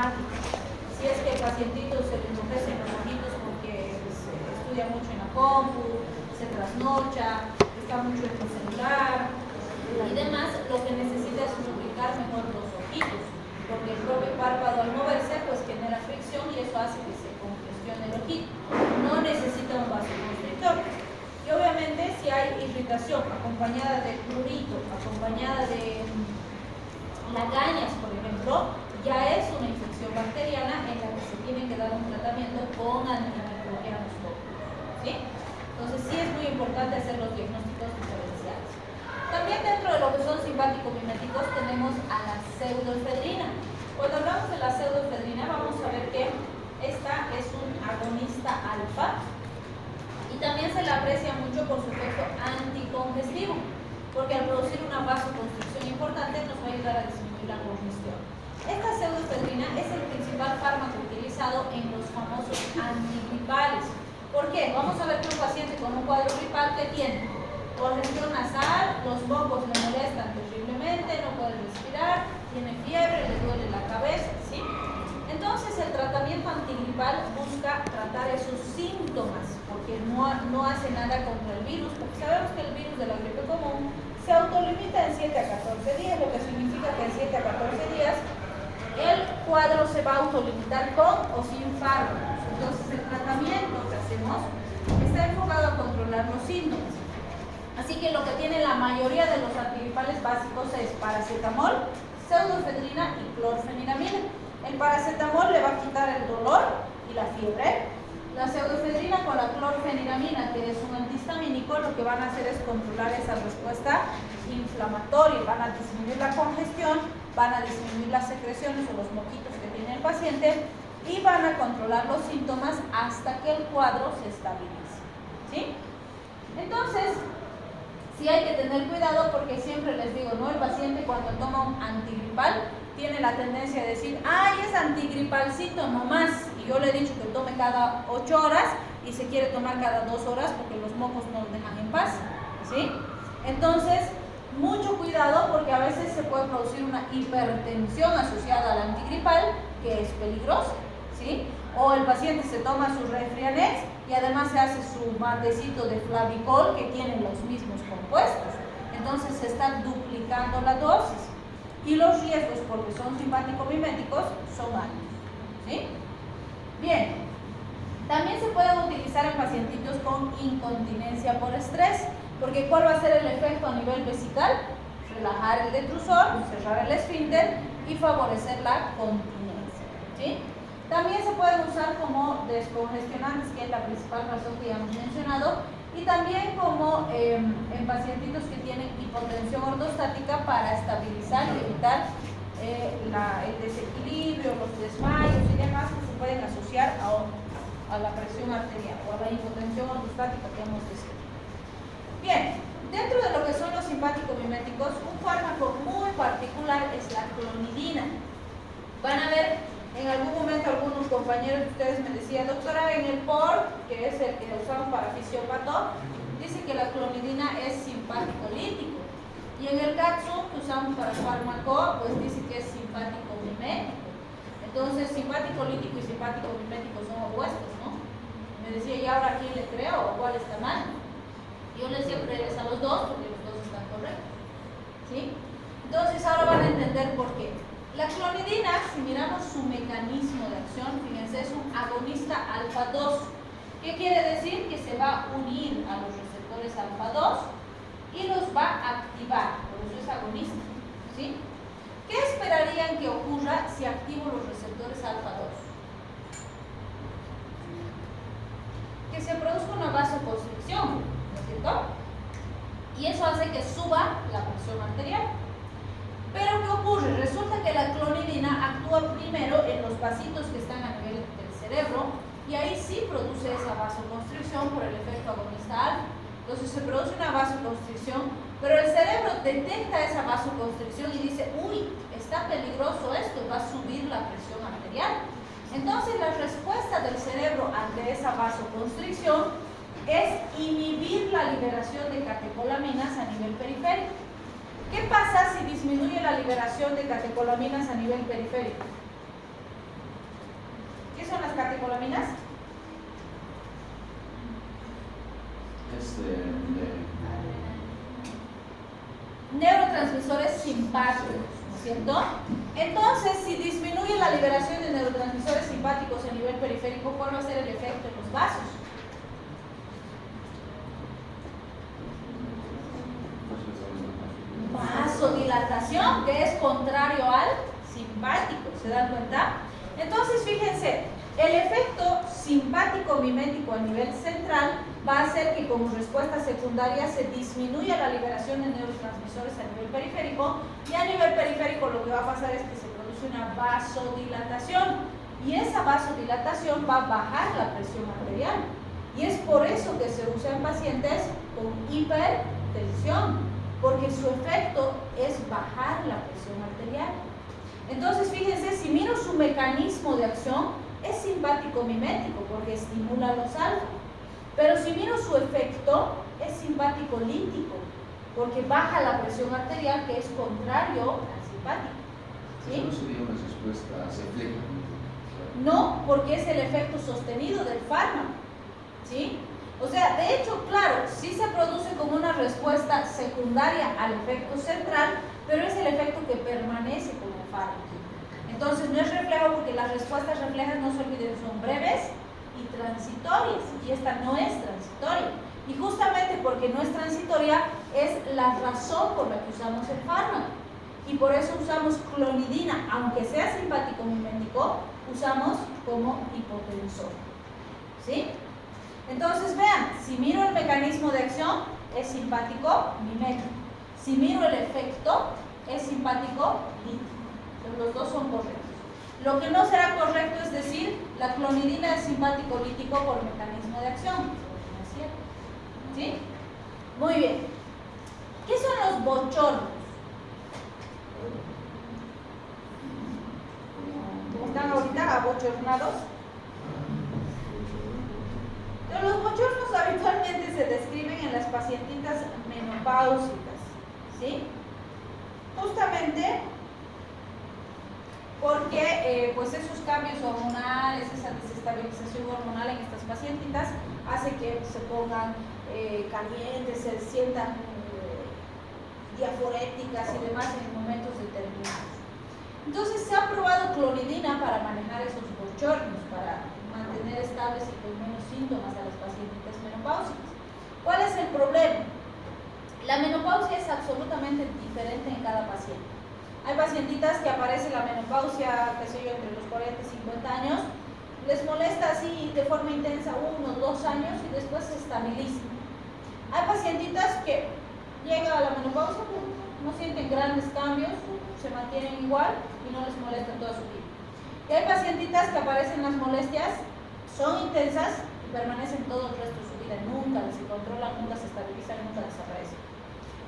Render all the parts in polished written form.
enzimática. Si es que el pacientito se le enrojecen los ojitos porque estudia mucho en la compu, se trasnocha, está mucho en el celular y demás, lo que necesita es lubricar mejor los ojitos, porque el propio párpado al moverse pues genera fricción y eso hace que se congestione el ojito. No necesita un vasoconstrictor. Y obviamente si hay irritación acompañada de prurito, acompañada de lagañas, por ejemplo, ya es una infección bacteriana en la que se tiene que dar un tratamiento con antimicrobianos tópicos, ¿sí? Entonces sí es muy importante hacer los diagnósticos diferenciales. También dentro de lo que son simpático-miméticos tenemos a la pseudoefedrina. Cuando hablamos de la pseudoefedrina vamos a ver que esta es un agonista alfa y también se la aprecia mucho por su efecto anticongestivo, porque al producir una vasoconstricción importante nos va a ayudar a disminuir la congestión. Esta pseudoefedrina es el principal fármaco utilizado en los famosos antigripales. ¿Por qué? Vamos a ver que un paciente con un cuadro gripal que tiene congestión nasal, los mocos le molestan terriblemente, no puede respirar, tiene fiebre, le duele la cabeza, ¿sí? Entonces el tratamiento antigripal busca tratar esos síntomas, porque no hace nada contra el virus, porque sabemos que el virus de la gripe común se autolimita en 7 a 14 días, lo que significa que en 7 a 14 días el cuadro se va a autolimitar con o sin fármacos. Entonces el tratamiento que hacemos está enfocado a controlar los síntomas. Así que lo que tiene la mayoría de los antigripales básicos es paracetamol, pseudoefedrina y clorfeniramina. El paracetamol le va a quitar el dolor y la fiebre. La pseudoefedrina con la clorfeniramina, que es un antihistamínico, lo que van a hacer es controlar esa respuesta inflamatoria, van a disminuir la congestión, van a disminuir las secreciones o los moquitos que tiene el paciente y van a controlar los síntomas hasta que el cuadro se estabilice, ¿sí? Entonces, sí hay que tener cuidado porque siempre les digo, ¿no? El paciente cuando toma un antigripal tiene la tendencia de decir, ay, es antigripalcito nomás, y yo le he dicho que tome cada 8 horas y se quiere tomar cada 2 horas porque los mocos no lo dejan en paz, ¿sí? Entonces, mucho cuidado porque a veces se puede producir una hipertensión asociada al antigripal que es peligrosa, ¿sí? O el paciente se toma su Refrianex y además se hace su matecito de Flavicol que tienen los mismos compuestos. Entonces se está duplicando la dosis y los riesgos, porque son simpático-miméticos, son altos, ¿sí? Bien, también se pueden utilizar en pacientitos con incontinencia por estrés, porque ¿cuál va a ser el efecto a nivel vesical? Relajar el detrusor, cerrar el esfínter y favorecer la continencia, ¿sí? También se pueden usar como descongestionantes, que es la principal razón que ya hemos mencionado, y también como en pacientitos que tienen hipotensión ortostática para estabilizar y evitar el desequilibrio, los desmayos y demás que se pueden asociar a la presión arterial o a la hipotensión ortostática que hemos descrito. Bien, dentro de lo que son los simpático-miméticos, un fármaco muy particular es la clonidina. Van a ver, en algún momento algunos compañeros de ustedes me decían, doctora, en el POR, que es el que usamos para fisiópato, dice que la clonidina es simpático-lítico. Y en el Gatsu, que usamos para fármaco, pues dice que es simpático-mimético. Entonces, simpático-lítico y simpático-mimético son opuestos, ¿no? Me decía, ¿y ahora a quién le creo o cuál está mal? Yo les decía, creerles a los dos, porque los dos están correctos, ¿sí? Entonces, ahora van a entender por qué. La clonidina, si miramos su mecanismo de acción, fíjense, es un agonista alfa-2. ¿Qué quiere decir? Que se va a unir a los receptores alfa-2 y los va a activar, por eso es agonista, ¿sí? ¿Qué esperarían que ocurra si activo los receptores alfa-2? Que se produzca una vasoconstricción, ¿no es cierto? Y eso hace que suba la presión arterial. Pero ¿qué ocurre? Resulta que la clonidina actúa primero en los vasitos que están a nivel del cerebro y ahí sí produce esa vasoconstricción por el efecto agonista alfa. Entonces se produce una vasoconstricción, pero el cerebro detecta esa vasoconstricción y dice, uy, está peligroso esto, va a subir la presión arterial. Entonces la respuesta del cerebro ante esa vasoconstricción es inhibir la liberación de catecolaminas a nivel periférico. ¿Qué pasa si disminuye la liberación de catecolaminas a nivel periférico? son las catecolaminas? Neurotransmisores simpáticos, ¿no es cierto? Entonces, si disminuye la liberación de neurotransmisores simpáticos a nivel periférico, ¿cuál va a ser el efecto en los vasos? Vasodilatación, que es contrario al simpático, ¿se dan cuenta? Entonces, fíjense, el efecto simpático mimético a nivel central va a hacer que como respuesta secundaria se disminuya la liberación de neurotransmisores a nivel periférico, y a nivel periférico lo que va a pasar es que se produce una vasodilatación, y esa vasodilatación va a bajar la presión arterial, y es por eso que se usa en pacientes con hipertensión, porque su efecto es bajar la presión arterial. Entonces, fíjense, si miro su mecanismo de acción, es simpático mimético porque estimula los alfa. Pero si miro su efecto, es simpático lítico porque baja la presión arterial, que es contrario al simpático. ¿Sí? ¿No sería una respuesta cíclica? No, porque es el efecto sostenido del fármaco. ¿Sí? O sea, de hecho, claro, sí se produce como una respuesta secundaria al efecto central, pero es el efecto que permanece con el fármaco. Entonces, no es reflejo porque las respuestas reflejas, no se olviden, son breves y transitorias, y esta no es transitoria. Y justamente porque no es transitoria, es la razón por la que usamos el fármaco. Y por eso usamos clonidina, aunque sea simpático mimético, usamos como hipotensor. ¿Sí? Entonces vean, si miro el mecanismo de acción, es simpático mimético. Si miro el efecto, es simpático lítico. Los dos son correctos. Lo que no será correcto es decir, la clonidina es simpático lítico por mecanismo de acción. No es cierto. ¿Sí? Muy bien. ¿Qué son los bochornos? ¿Están ahorita abochornados? Los bochornos habitualmente se describen en las pacientitas menopáusicas, ¿sí? Justamente porque pues esos cambios hormonales, esa desestabilización hormonal en estas pacientitas hace que se pongan calientes, se sientan diaforéticas y demás en momentos determinados. Entonces se ha probado clonidina para manejar esos bochornos, para mantener estables y con menos síntomas a las pacientitas menopáusicas. ¿Cuál es el problema? La menopausia es absolutamente diferente en cada paciente. Hay pacientitas que aparece la menopausia, qué sé yo, entre los 40 y 50 años, les molesta así de forma intensa 1 o 2 años y después se estabiliza. Hay pacientitas que llegan a la menopausia, no sienten grandes cambios, se mantienen igual y no les molesta toda su vida. Y hay pacientitas que aparecen las molestias, son intensas y permanecen todo el resto de su vida, nunca se controlan, nunca se estabilizan, nunca desaparecen.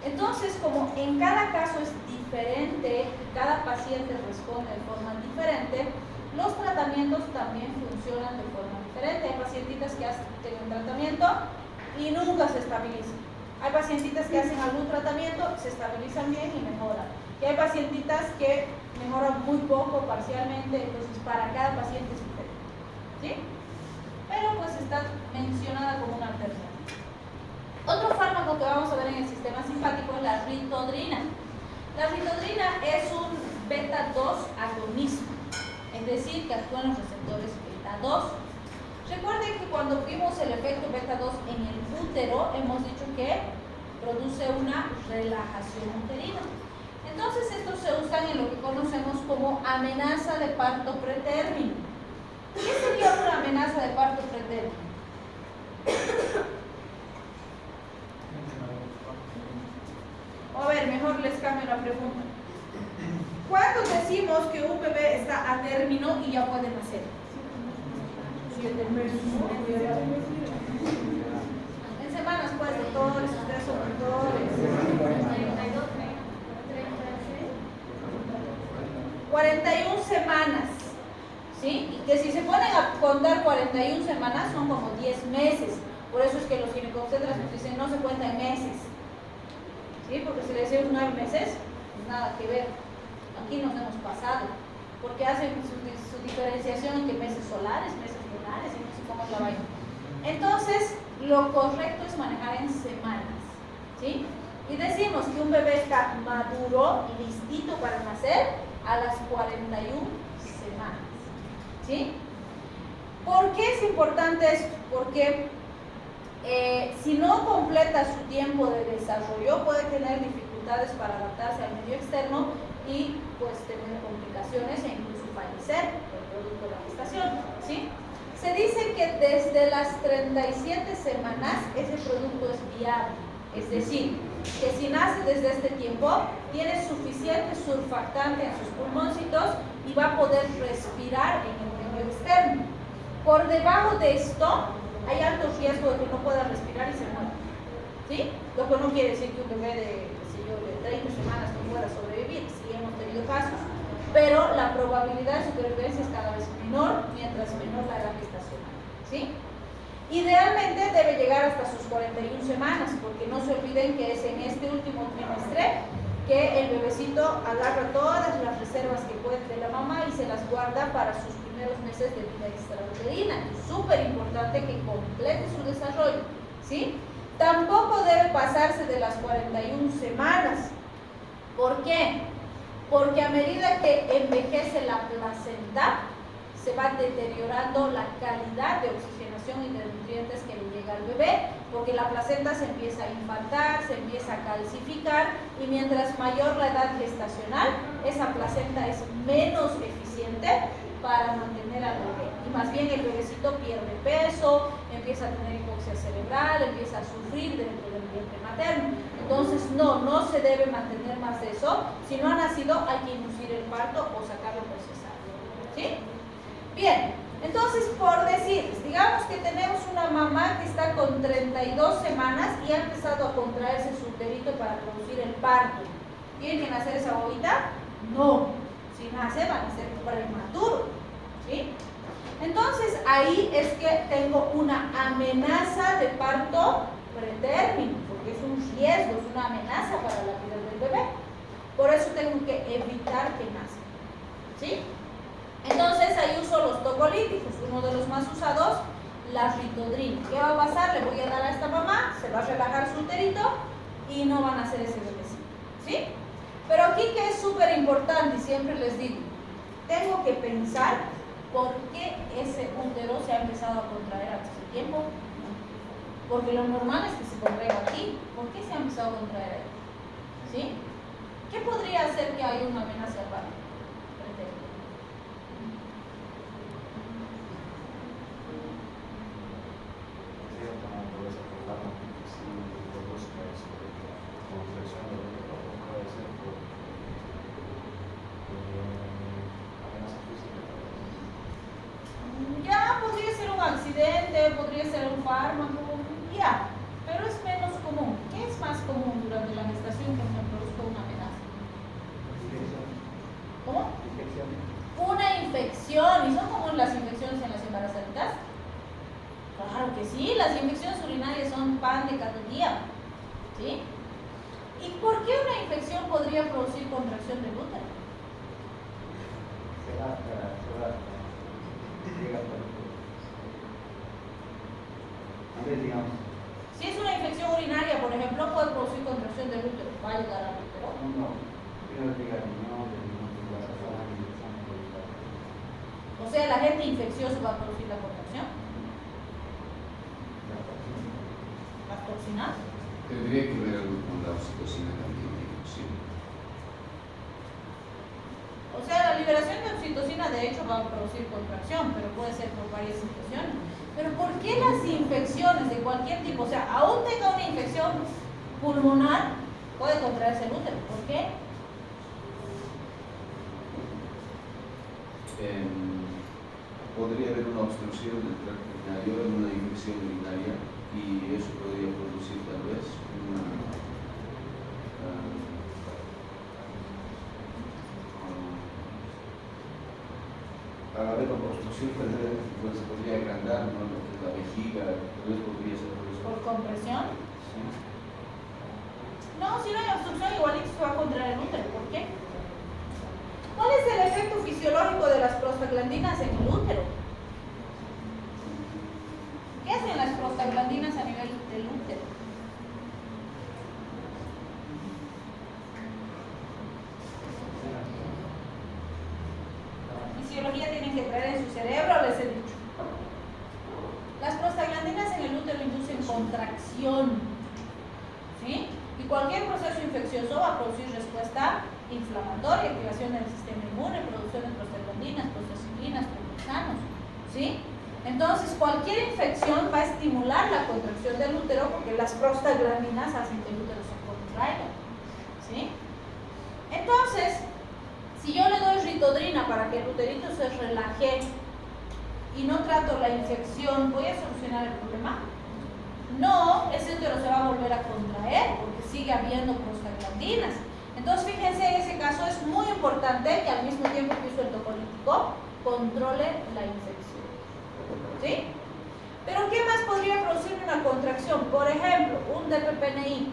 Entonces, como en cada caso es diferente, cada paciente responde de forma diferente, los tratamientos también funcionan de forma diferente. Hay pacientitas que hacen un tratamiento y nunca se estabilizan. Hay pacientitas que hacen algún tratamiento, se estabilizan bien y mejoran. Y hay pacientitas que mejoran muy poco, parcialmente, entonces para cada paciente es diferente. ¿Sí? Pero pues está mencionada como una alternativa. Otro fármaco que vamos a ver en el sistema simpático es la ritodrina. La ritodrina es un beta-2 agonista, es decir, que actúa en los receptores beta-2. Recuerden que cuando vimos el efecto beta-2 en el útero, hemos dicho que produce una relajación uterina. Entonces estos se usan en lo que conocemos como amenaza de parto pretérmino. ¿Qué sería una amenaza de parto pretérmino? A ver, mejor les cambio la pregunta. ¿Cuándo decimos que un bebé está a término y ya puede nacer? 7 meses. En semanas, pues, doctores, ustedes son doctores. 41 semanas. ¿Sí? Y que si se ponen a contar 41 semanas son como 10 meses. Por eso es que los ginecobstetras nos dicen no se cuenta en meses. ¿Sí? Porque si le decimos 9 meses, pues nada que ver. Aquí nos hemos pasado. porque hacen su diferenciación entre meses solares, meses lunares, y no sé cómo es la vaina. Entonces, lo correcto es manejar en semanas, ¿sí? Y decimos que un bebé está maduro y listito para nacer a las 41 semanas, ¿sí? ¿Por qué es importante esto? Porque si no completa su tiempo de desarrollo, puede tener dificultades para adaptarse al medio externo y pues tener complicaciones e incluso fallecer por producto de la gestación, ¿sí? Se dice que desde las 37 semanas ese producto es viable, es decir, que si nace desde este tiempo, tiene suficiente surfactante en sus pulmoncitos y va a poder respirar en el medio externo. Por debajo de esto, hay alto riesgo de que no pueda respirar y se muera, ¿sí? Lo que no quiere decir que un bebé de, qué sé yo, de 30 semanas no pueda sobrevivir, sí hemos tenido casos, pero la probabilidad de supervivencia es cada vez menor mientras menor la edad gestacional, ¿sí? Idealmente debe llegar hasta sus 41 semanas, porque no se olviden que es en este último trimestre que el bebecito agarra todas las reservas que puede de la mamá y se las guarda para sus primeros meses de vida extrauterina. Es súper importante que complete su desarrollo, ¿sí? Tampoco debe pasarse de las 41 semanas. ¿Por qué? Porque a medida que envejece la placenta, se va deteriorando la calidad de oxigenación y de nutrientes que le llega al bebé, porque la placenta se empieza a infartar, se empieza a calcificar, y mientras mayor la edad gestacional, esa placenta es menos eficiente para mantener al bebé, y más bien el bebecito pierde peso, empieza a tener hipoxia cerebral, empieza a sufrir dentro del vientre materno. Entonces no se debe mantener más de eso. Si no ha nacido, hay que inducir el parto o sacarlo por cesárea, ¿sí? Bien, entonces por decir, digamos que tenemos una mamá que está con 32 semanas y ha empezado a contraerse su úterito para producir el parto. ¿Tiene que nacer esa bobita? No. Si nace, va a nacer prematuro, ¿sí? Entonces ahí es que tengo una amenaza de parto pretérmino, porque es un riesgo, es una amenaza para la vida del bebé. Por eso tengo que evitar que nazca, ¿sí? Entonces ahí uso los tocolíticos, uno de los más usados, la ritodrina. ¿Qué va a pasar? Le voy a dar a esta mamá, se va a relajar su úterito y no van a hacer ese bebecito, ¿sí? Pero aquí que es súper importante, y siempre les digo, tengo que pensar por qué ese útero se ha empezado a contraer hace tiempo. Porque lo normal es que se contraiga aquí. ¿Por qué se ha empezado a contraer ahí? ¿Sí? ¿Qué podría hacer que haya una amenaza de parto? Ya, podría ser un accidente, podría ser un fármaco, ya, pero es menos común. ¿Qué es más común durante la gestación que me produzca una amenaza? ¿Cómo? Una infección. ¿Y son comunes las infecciones en las embarazadas? Claro que sí, las infecciones urinarias son pan de cada día, ¿sí? ¿Y por qué una infección podría producir contracción del útero? Si es una infección urinaria, por ejemplo, puede producir contracción del útero. ¿Va a llegar al útero? O sea, el agente infeccioso va a producir la contracción. ¿Las toxinas? Tendría que ver algo con la oxitocina también, ¿sí? O sea, la liberación de oxitocina de hecho va a producir contracción, pero puede ser por varias situaciones. Pero ¿por qué las infecciones de cualquier tipo? O sea, aún tenga una infección pulmonar, puede contraerse el útero. ¿Por qué? Podría haber una obstrucción del tracto urinario en una infección urinaria y eso podría producir tal vez una al haber una obstrucción pues, se podría agrandar, ¿no? Lo que es la vejiga, tal vez podría ser por eso. ¿Por compresión? Sí. No, si no hay obstrucción igualito se va a contraer el útero. ¿Por qué? ¿Cuál es el efecto fisiológico teórico de las prostaglandinas en el útero. ¿Qué hacen las prostaglandinas a nivel del útero? Fisiología tienen que traer en su cerebro, les he dicho. Las prostaglandinas en el útero inducen contracción, ¿sí? Y cualquier proceso infeccioso va a producir respuesta inflamatoria, activación del sistema inmune, producción de prostaglandinas, prostaciclinas, triptofanos, ¿sí? Entonces, cualquier infección va a estimular la contracción del útero porque las prostaglandinas hacen que el útero se contraiga, ¿sí? Entonces, si yo le doy ritodrina para que el uterito se relaje y no trato la infección, ¿voy a solucionar el problema? No, ese útero se va a volver a contraer porque sigue habiendo prostaglandinas. Entonces, fíjense, en ese caso es muy importante que al mismo tiempo que uso el tocolítico, controle la infección, ¿sí? Pero, ¿qué más podría producir una contracción? Por ejemplo, un DPPNI,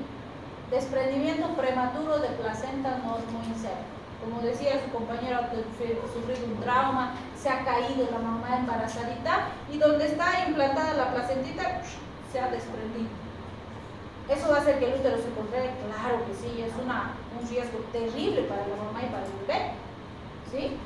desprendimiento prematuro de placenta normoinserta. Como decía su compañero, ha sufrido un trauma, se ha caído la mamá embarazadita y donde está implantada la placentita se ha desprendido. ¿Eso va a hacer que el útero se contraiga? Claro que sí, es un riesgo terrible para la mamá y para el bebé, ¿sí?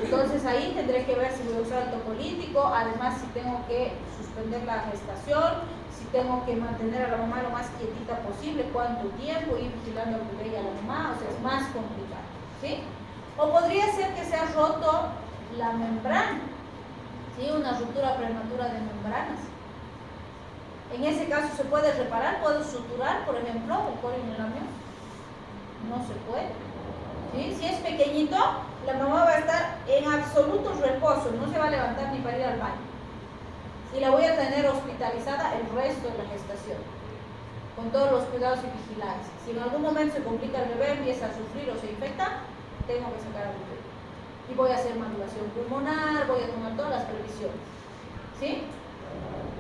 Entonces ahí tendré que ver si voy a usar el tocolítico, además si tengo que suspender la gestación, si tengo que mantener a la mamá lo más quietita posible, cuánto tiempo, ir vigilando al bebé y a la mamá, o sea, es más complicado, ¿sí? O podría ser que se ha roto la membrana, ¿sí? Una ruptura prematura de membranas. En ese caso se puede reparar, puedo suturar, por ejemplo, el corinelamio. No se puede, ¿sí? Si es pequeñito, la mamá va a estar en absoluto reposo, no se va a levantar ni para ir al baño. Y la voy a tener hospitalizada el resto de la gestación, con todos los cuidados y vigilancia. Si en algún momento se complica el bebé, empieza a sufrir o se infecta, tengo que sacar al bebé. Y voy a hacer maduración pulmonar, voy a tomar todas las previsiones, ¿sí?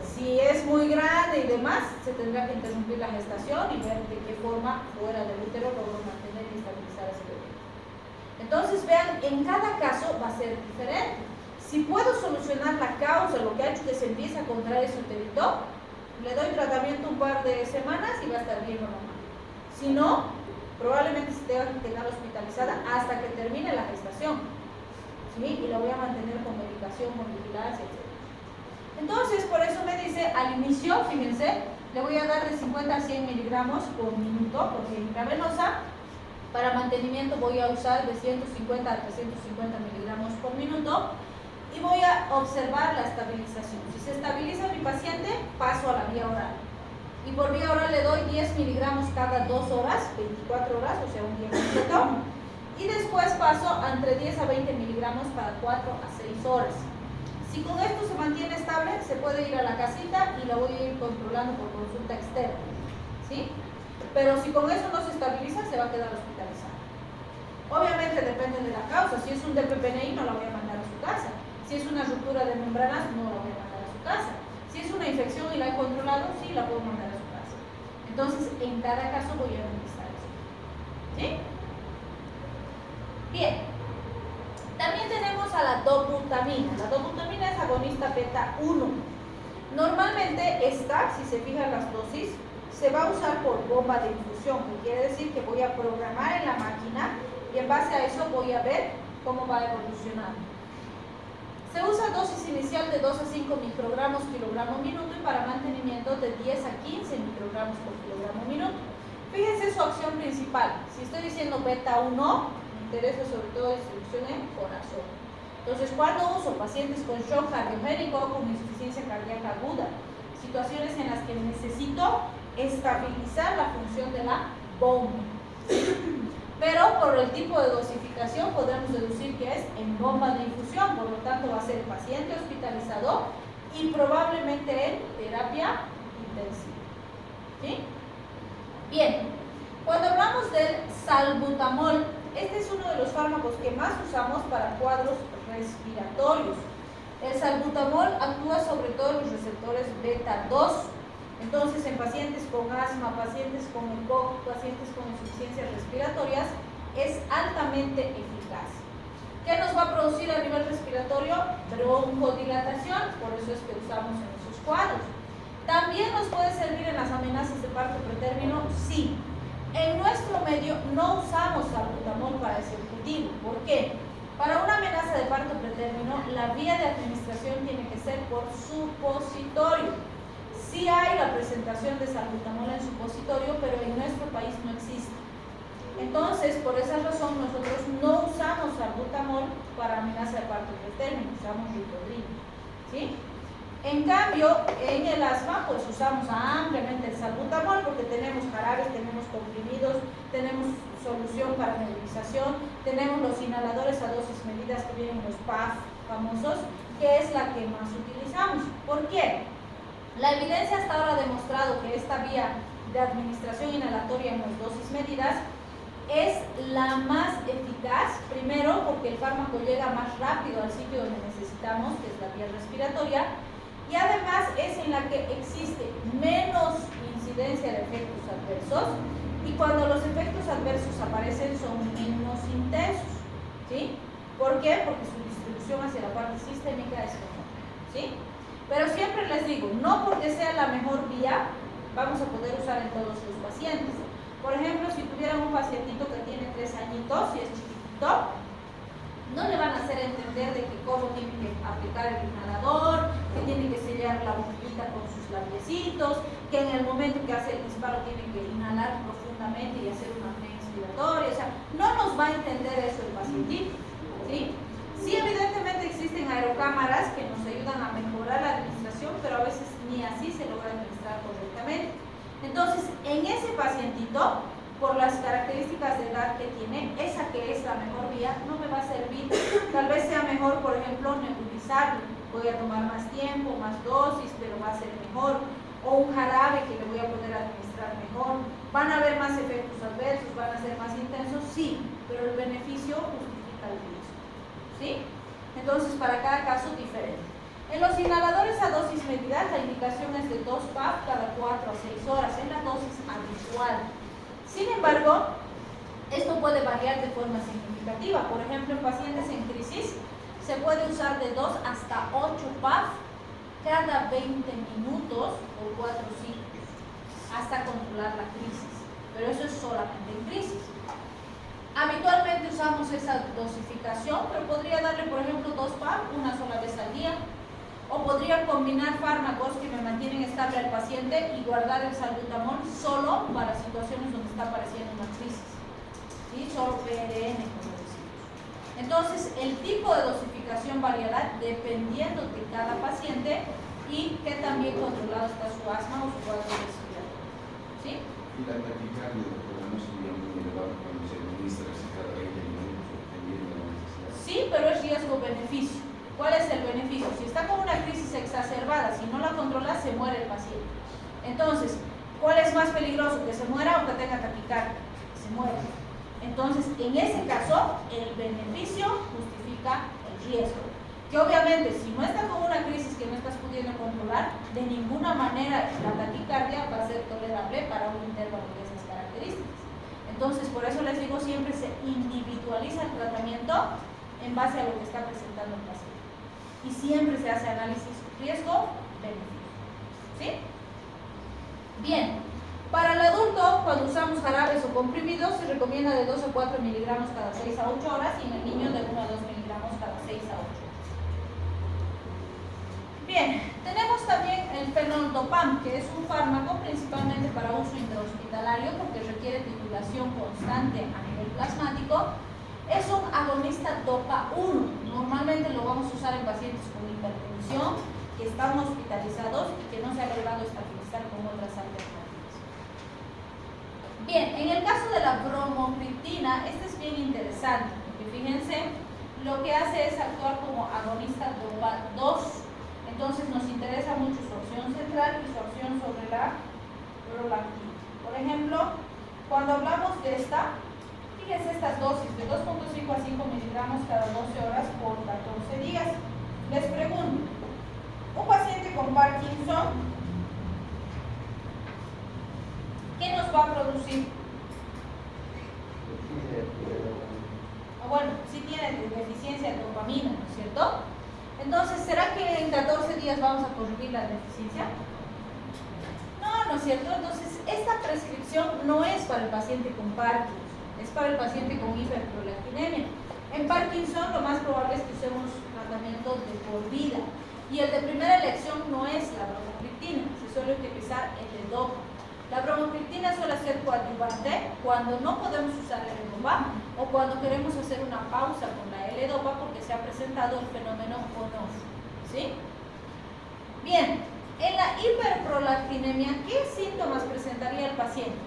Si es muy grande y demás, se tendrá que interrumpir la gestación y ver de qué forma fuera del útero logro mantener y estabilizar a ese bebé. Entonces, vean, en cada caso va a ser diferente. Si puedo solucionar la causa, lo que ha hecho que se empiece a contraer ese uterito, le doy tratamiento un par de semanas y va a estar bien o normal. Si no, probablemente se tenga que quedar hospitalizada hasta que termine la gestación, ¿sí? Y la voy a mantener con medicación, con vigilancia, etc. Entonces, por eso me dice, al inicio, fíjense, le voy a dar de 50 a 100 miligramos por minuto, porque intravenosa, para mantenimiento voy a usar de 150 a 350 miligramos por minuto, y voy a observar la estabilización. Si se estabiliza mi paciente, paso a la vía oral. Y por vía oral le doy 10 miligramos cada 2 horas, 24 horas, o sea, un día completo. Y después paso entre 10 a 20 miligramos cada 4 a 6 horas. Si con esto se mantiene estable, se puede ir a la casita y la voy a ir controlando por consulta externa, ¿sí? Pero si con eso no se estabiliza, se va a quedar hospitalizada. Obviamente depende de la causa. Si es un DPPNI, no la voy a mandar a su casa. Si es una ruptura de membranas, no la voy a mandar a su casa. Si es una infección y la he controlado, sí la puedo mandar a su casa. Entonces, en cada caso voy a analizar eso, ¿sí? Bien. También tenemos a la dobutamina. La dobutamina es agonista beta 1. Normalmente esta, si se fijan las dosis, se va a usar por bomba de infusión, que quiere decir que voy a programar en la máquina y en base a eso voy a ver cómo va evolucionando. Se usa dosis inicial de 2 a 5 microgramos kilogramo minuto y para mantenimiento de 10 a 15 microgramos por kilogramo minuto. Fíjense su acción principal. Si estoy diciendo beta 1, me interesa sobre todo distribución en corazón. Entonces, cuando uso pacientes con shock cardiogénico o con insuficiencia cardíaca aguda, situaciones en las que necesito estabilizar la función de la bomba. Pero por el tipo de dosificación podemos deducir que es en bomba de infusión, por lo tanto va a ser paciente hospitalizado y probablemente en terapia intensiva, ¿sí? Bien, cuando hablamos del salbutamol, este es uno de los fármacos que más usamos para cuadros respiratorios. El salbutamol actúa sobre todo en los receptores beta 2. Entonces, en pacientes con asma, pacientes con EPOC, pacientes con insuficiencias respiratorias, es altamente eficaz. ¿Qué nos va a va a producir a nivel respiratorio broncodilatación, por eso es que usamos en esos cuadros. ¿También nos puede servir en las amenazas de parto pretérmino? Sí. En nuestro medio no usamos salbutamol para ese objetivo. ¿Por qué? Para una amenaza de parto pretérmino, la vía de administración tiene que ser por supositorio. Sí hay la presentación de salbutamol en supositorio, pero en nuestro país no existe. Entonces, por esa razón, nosotros no usamos salbutamol para amenaza de parto pretérmino, usamos Rivotril, ¿sí? En cambio, en el asma, pues usamos ampliamente el salbutamol porque tenemos jarabes, tenemos comprimidos, tenemos solución para nebulización, tenemos los inhaladores a dosis medidas que vienen los PAF famosos, que es la que más utilizamos. ¿Por qué? La evidencia hasta ahora ha demostrado que esta vía de administración inhalatoria en las dosis medidas es la más eficaz, primero porque el fármaco llega más rápido al sitio donde necesitamos, que es la vía respiratoria, y además es en la que existe menos incidencia de efectos adversos, y cuando los efectos adversos aparecen son menos intensos, ¿sí? ¿Por qué? Porque su distribución hacia la parte sistémica es menor, ¿sí? Pero siempre les digo, no porque sea la mejor vía, vamos a poder usar en todos los pacientes. Por ejemplo, si tuvieran un pacientito que tiene 3 añitos y es chiquitito, no le van a hacer entender de que cómo tiene que aplicar el inhalador, que tiene que sellar la boquita con sus labiecitos, que en el momento que hace el disparo tiene que inhalar profundamente y hacer una apnea inspiratoria. O sea, no nos va a entender eso el pacientito, ¿sí? Sí, evidentemente existen aerocámaras que nos ayudan a mejorar la administración, pero a veces ni así se logra administrar correctamente. Entonces, en ese pacientito, por las características de edad que tiene, esa que es la mejor vía no me va a servir. Tal vez sea mejor, por ejemplo, nebulizarlo. Voy a tomar más tiempo, más dosis, pero va a ser mejor. O un jarabe que le voy a poder administrar mejor. ¿Van a haber más efectos adversos? ¿Van a ser más intensos? Sí, pero el beneficio justifica el riesgo, ¿sí? Entonces, para cada caso diferente. En los inhaladores a dosis medida, la indicación es de 2 PAF cada 4 a 6 horas, en la dosis habitual. Sin embargo, esto puede variar de forma significativa. Por ejemplo, en pacientes en crisis, se puede usar de 2 hasta 8 PAF cada 20 minutos o 4 ciclos, hasta controlar la crisis. Pero eso es solamente en crisis. Habitualmente usamos esa dosificación, pero podría darle, por ejemplo, 2 PAF una sola vez al día. O podría combinar fármacos que me mantienen estable al paciente y guardar el salbutamol solo para situaciones donde está apareciendo una crisis, ¿sí? Solo PRN, como decimos. Entonces, el tipo de dosificación variará dependiendo de cada paciente y qué tan bien controlado está su asma o su cuadro respiratorio, ¿sí? Y la taquicardia, doctora, no sería muy elevada cuando se administra así cada 20 minutos, dependiendo de la necesidad. Sí, pero es riesgo-beneficio. ¿Cuál es el beneficio? Si está con una crisis exacerbada, si no la controla, se muere el paciente. Entonces, ¿cuál es más peligroso? ¿Que se muera o que tenga taquicardia? Que se muera. Entonces, en ese caso, el beneficio justifica el riesgo. Que obviamente, si no está con una crisis que no estás pudiendo controlar, de ninguna manera la taquicardia va a ser tolerable para un intervalo de esas características. Entonces, por eso les digo, siempre se individualiza el tratamiento en base a lo que está presentando el paciente. Y siempre se hace análisis riesgo-beneficio, ¿sí? Bien, para el adulto, cuando usamos jarabes o comprimidos, se recomienda de 2 a 4 miligramos cada 6 a 8 horas y en el niño de 1 a 2 miligramos cada 6 a 8 horas. Bien, tenemos también el fenoldopam, que es un fármaco principalmente para uso intrahospitalario porque requiere titulación constante a nivel plasmático. Es un agonista DOPA1. Normalmente lo vamos a usar en pacientes con hipertensión que están hospitalizados y que no se ha logrado estabilizar con otras alternativas. Bien, en el caso de la bromocriptina, este es bien interesante, porque fíjense, lo que hace es actuar como agonista DOPA2. Entonces nos interesa mucho su acción central y su acción sobre la prolactina. Por ejemplo, cuando hablamos de esta, fíjense estas dosis de 2.5 a 5 miligramos cada 12 horas por 14 días. Les pregunto, un paciente con Parkinson, ¿qué nos va a producir? Bueno, si tiene deficiencia de dopamina. cierto? Entonces, ¿será que en 14 días vamos a corregir la deficiencia? No, ¿no es cierto? Entonces, esta prescripción no es para el paciente con Parkinson, es para el paciente con hiperprolactinemia. En Parkinson lo más probable es que usemos tratamiento de por vida. Y el de primera elección no es la bromocriptina, se suele utilizar el L-Dopa. La bromocriptina suele ser coadyuvante cuando no podemos usar el L-Dopa o cuando queremos hacer una pausa con la L-Dopa porque se ha presentado el fenómeno on-off. ¿Sí? Bien, en la hiperprolactinemia, ¿qué síntomas presentaría el paciente?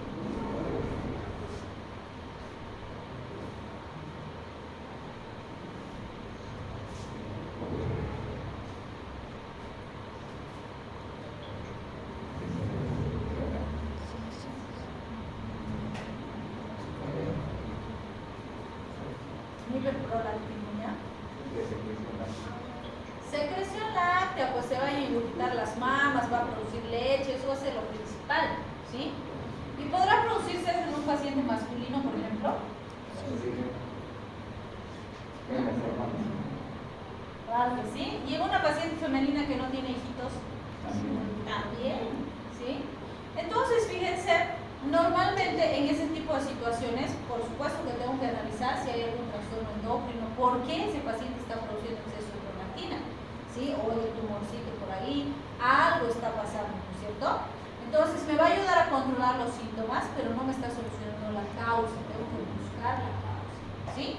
Hiperprolactinemia. Secreción láctea, pues se van a irritar las mamas, va a producir leche, eso va a ser lo principal, ¿sí? ¿Y podrá producirse en un paciente masculino, por ejemplo? Claro que sí. ¿Y en una paciente femenina que no tiene hijitos? También, ¿sí? Entonces, fíjense, normalmente en ese tipo de situaciones, por supuesto que tengo que analizar si hay algún trastorno endocrino, por qué ese paciente está produciendo exceso de prolactina, ¿sí? O el tumorcito por ahí, algo está pasando, ¿no es cierto? Entonces me va a ayudar a controlar los síntomas, pero no me está solucionando la causa, tengo que buscar la causa, ¿sí?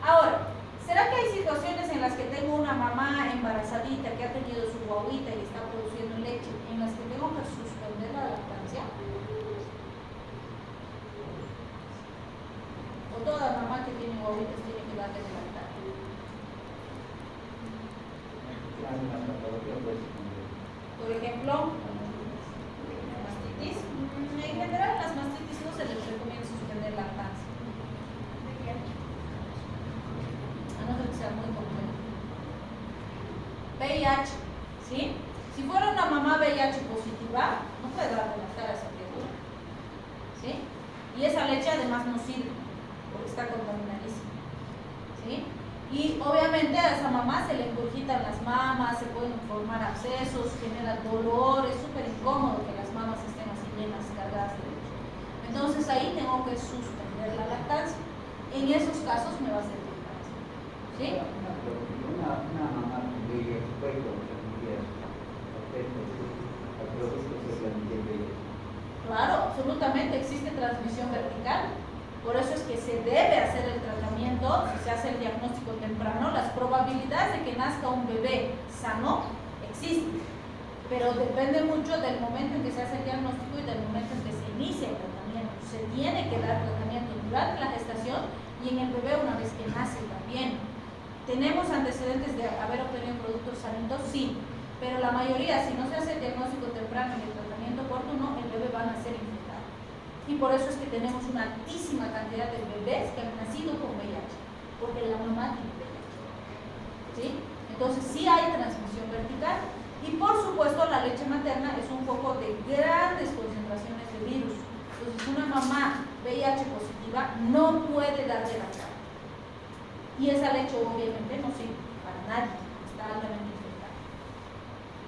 Ahora, ¿será que hay situaciones en las que tengo una mamá embarazadita que ha tenido su guaguita y está produciendo leche, en las que tengo que suspender la lactancia? ¿O toda mamá que tiene guaguitas tiene que darle de lactar? Por ejemplo, mastitis. En general, las mastitis no se les recomienda suspender lactancia. A no ser que sea muy complejo. VIH, ¿sí? Si fuera una mamá VIH positiva, no puede dar de lactar a esa criatura, ¿sí? Y esa leche además no sirve, porque está contaminadísima, ¿sí? Y obviamente a esa mamá se le engurgitan las mamas, se pueden formar abscesos, genera dolor, es súper incómodo que las mamas estén así llenas, cargadas de leche. Entonces ahí tengo que suspender la lactancia. En esos casos me va a servir lactancia, ¿sí? Una mamá con VIH puede transmitir al producto que se transmite VIH. Claro, absolutamente existe transmisión vertical. Por eso es que se debe hacer el tratamiento, si se hace el diagnóstico temprano, las probabilidades de que nazca un bebé sano existen, pero depende mucho del momento en que se hace el diagnóstico y del momento en que se inicia el tratamiento. Se tiene que dar tratamiento durante la gestación y en el bebé una vez que nace también. ¿Tenemos antecedentes de haber obtenido productos sanitos? Sí, pero la mayoría, si no se hace el diagnóstico temprano y el tratamiento oportuno, el bebé va a nacer infectado. Y por eso es que tenemos una altísima cantidad de bebés que han nacido con VIH, porque la mamá tiene VIH, ¿sí? Entonces sí hay transmisión vertical y por supuesto la leche materna es un foco de grandes concentraciones de virus. Entonces una mamá VIH positiva no puede darle lactar y esa leche obviamente no sirve para nadie, está altamente infectada,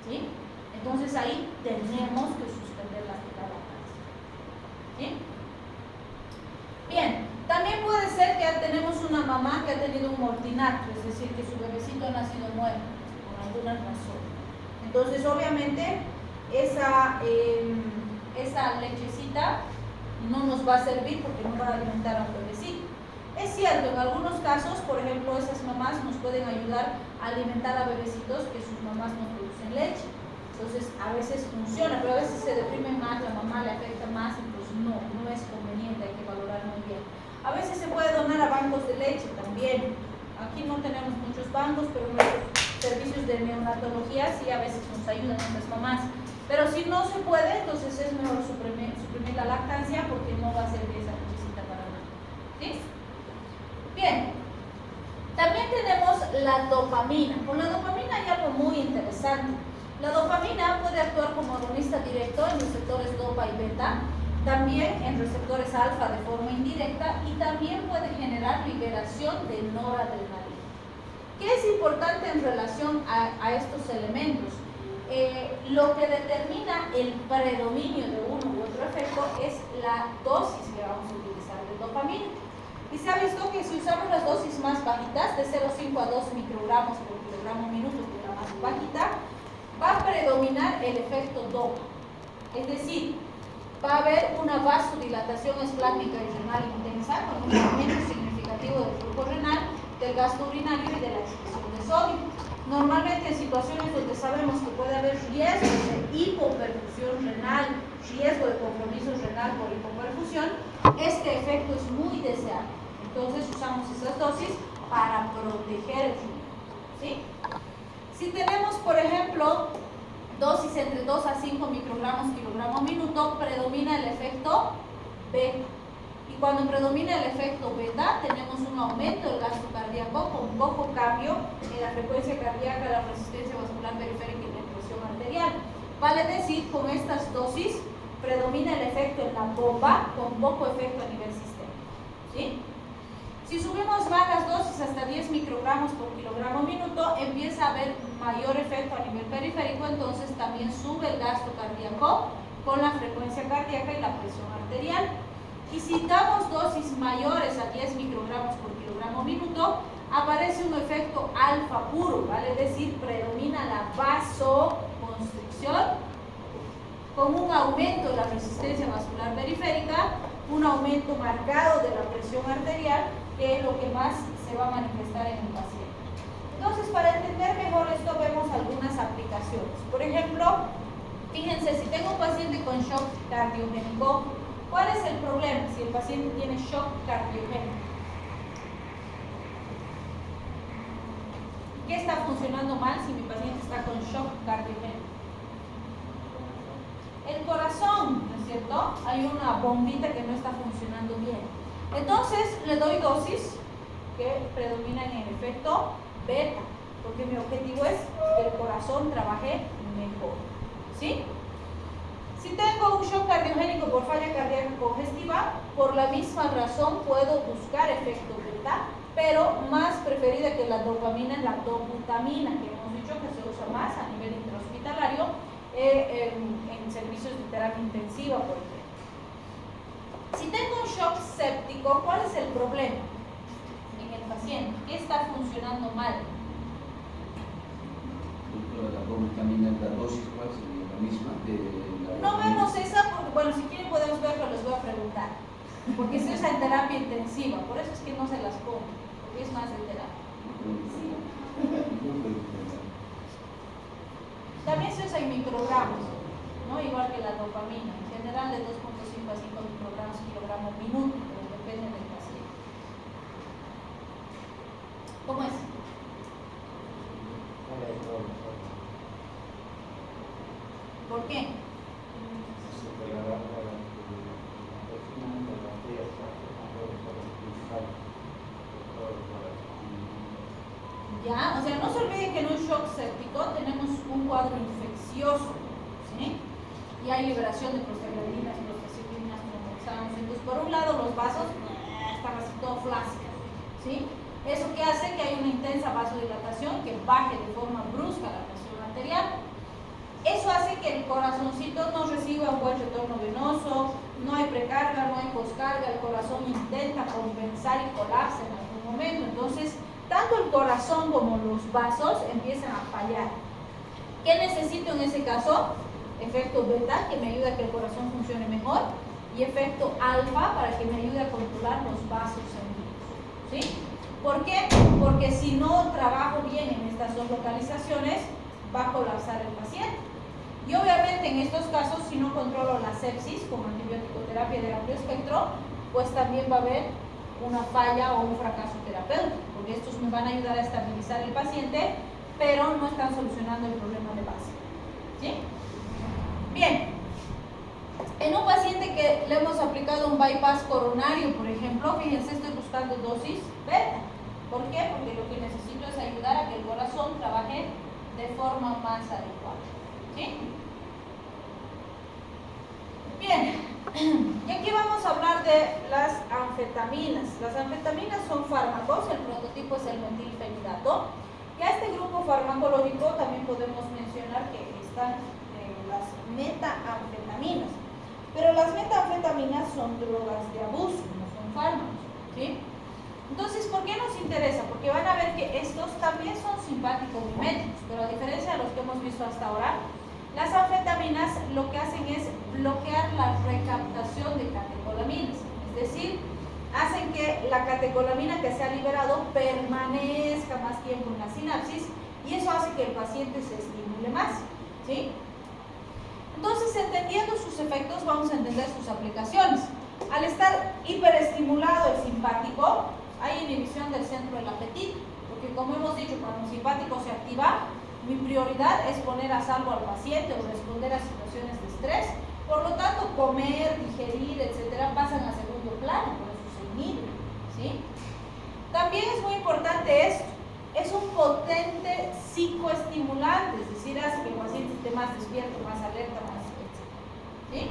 ¿sí? Entonces ahí tenemos que suspender la lactancia. ¿Sí? Bien, también puede ser que tenemos una mamá que ha tenido un mortinato, es decir, que su bebecito ha nacido muerto por alguna razón. Entonces, obviamente, esa lechecita no nos va a servir porque no va a alimentar a un bebecito. Es cierto, en algunos casos, por ejemplo, esas mamás nos pueden ayudar a alimentar a bebecitos que sus mamás no producen leche. Entonces, a veces funciona, pero a veces se deprime más, la mamá le afecta más, entonces no es conveniente, hay que valorar muy bien. A veces se puede donar a bancos de leche también. Aquí no tenemos muchos bancos, pero nuestros servicios de neonatología sí a veces nos ayudan a las mamás. Pero si no se puede, entonces es mejor suprimir la lactancia porque no va a servir esa lechecita para nada. ¿Sí? Bien. También tenemos la dopamina. Con la dopamina hay algo muy interesante. La dopamina puede actuar como agonista directo en receptores dopa y beta, también en receptores alfa de forma indirecta y también puede generar liberación de noradrenalina. ¿Qué es importante en relación a estos elementos? Lo que determina el predominio de uno u otro efecto es la dosis que vamos a utilizar de dopamina. Y se ha visto que si usamos las dosis más bajitas, de 0,5 a 2 microgramos por kilogramo minuto, que es la más bajita, va a predominar el efecto dopa. Es decir, va a haber una vasodilatación esplácnica y renal intensa con un aumento significativo del flujo renal, del gasto urinario y de la excreción de sodio. Normalmente en situaciones donde sabemos que puede haber riesgo de hipoperfusión renal, riesgo de compromiso renal por hipoperfusión, este efecto es muy deseable. Entonces usamos esas dosis para proteger el riñón, ¿sí? Si tenemos, por ejemplo, dosis entre 2 a 5 microgramos kilogramo minuto, predomina el efecto beta. Y cuando predomina el efecto beta, tenemos un aumento del gasto cardíaco con poco cambio en la frecuencia cardíaca, la resistencia vascular periférica y la presión arterial. Vale decir, con estas dosis predomina el efecto en la bomba con poco efecto a nivel sistémico, ¿sí? Si subimos más las dosis hasta 10 microgramos por kilogramo minuto, empieza a haber mayor efecto a nivel periférico, entonces también sube el gasto cardíaco con la frecuencia cardíaca y la presión arterial. Y si damos dosis mayores a 10 microgramos por kilogramo minuto, aparece un efecto alfa puro, ¿vale? Es decir, predomina la vasoconstricción con un aumento de la resistencia vascular periférica, un aumento marcado de la presión arterial, que es lo que más se va a manifestar en el paciente. Entonces, para entender mejor esto, vemos algunas aplicaciones. Por ejemplo, fíjense, si tengo un paciente con shock cardiogénico, ¿cuál es el problema si el paciente tiene shock cardiogénico? ¿Qué está funcionando mal si mi paciente está con shock cardiogénico? El corazón, ¿no es cierto? Hay una bombita que no está funcionando bien. Entonces, le doy dosis que predominan en el efecto beta, porque mi objetivo es que el corazón trabaje mejor, ¿sí? Si tengo un shock cardiogénico por falla cardíaca congestiva, por la misma razón puedo buscar efecto beta, pero más preferida que la dopamina es la dobutamina, que hemos dicho que se usa más a nivel intrahospitalario en servicios de terapia intensiva, por ejemplo. Si tengo un shock séptico, ¿cuál es el problema en el paciente? ¿Qué está funcionando mal? Doctora, la dobutamina, la dosis, ¿cuál sería la misma? No vemos esa, porque, bueno, si quieren podemos verlo, les voy a preguntar. Porque se usa en terapia intensiva, por eso es que no se las pongo, porque es más de terapia. Sí. También se usa en microgramos, ¿no? Igual que la dopamina, en general de 2.5 a 5 microgramos kilogramo minuto, pero depende del paciente. ¿Cómo es? ¿Por qué? Ya, o sea, no se olviden que en un shock séptico tenemos un cuadro infeccioso, ¿sí? Y hay liberación de prostaglandinas, prostaciclinas, promoxanos. Entonces, por un lado, los vasos están así todo flácidos, ¿sí? Eso que hace que hay una intensa vasodilatación que baje de forma brusca la presión arterial. Eso hace que el corazoncito no reciba un buen retorno venoso, no hay precarga, no hay poscarga, el corazón intenta compensar y colapsa en algún momento. Entonces, tanto el corazón como los vasos empiezan a fallar. ¿Qué necesito en ese caso? Efecto beta, que me ayuda a que el corazón funcione mejor, y efecto alfa, para que me ayude a controlar los vasos sanguíneos, ¿sí? ¿Por qué? Porque si no trabajo bien en estas dos localizaciones, va a colapsar el paciente. Y obviamente en estos casos, si no controlo la sepsis con antibiótico-terapia de amplio espectro, pues también va a haber una falla o un fracaso terapéutico, porque estos me van a ayudar a estabilizar el paciente, pero no están solucionando el problema de base, ¿sí? Bien, en un paciente que le hemos aplicado un bypass coronario, por ejemplo, fíjense, estoy buscando dosis beta. ¿Por qué? Porque lo que necesito es ayudar a que el corazón trabaje de forma más adecuada, ¿sí? Bien, y aquí vamos a hablar de las anfetaminas. Las anfetaminas son fármacos, el prototipo es el metilfenidato. farmacológico también podemos mencionar que están las metanfetaminas. Pero las metanfetaminas son drogas de abuso, no son fármacos, ¿sí? Entonces, ¿por qué nos interesa? Porque van a ver que estos también son simpático-miméticos, pero a diferencia de los que hemos visto hasta ahora, las anfetaminas lo que hacen es bloquear la recaptación de catecolaminas, es decir, hacen que la catecolamina que se ha liberado permanezca más tiempo en la sinapsis y eso hace que el paciente se estimule más, ¿sí? Entonces, entendiendo sus efectos, vamos a entender sus aplicaciones. Al estar hiperestimulado el simpático, hay inhibición del centro del apetito, porque como hemos dicho, cuando el simpático se activa, mi prioridad es poner a salvo al paciente o responder a situaciones de estrés. Por lo tanto, comer, digerir, etcétera, pasan a segundo plano, por eso se inhibe, ¿sí? También es muy importante esto. Es un potente psicoestimulante, es decir, hace que el paciente esté más despierto, más alerta, más etcétera, ¿sí?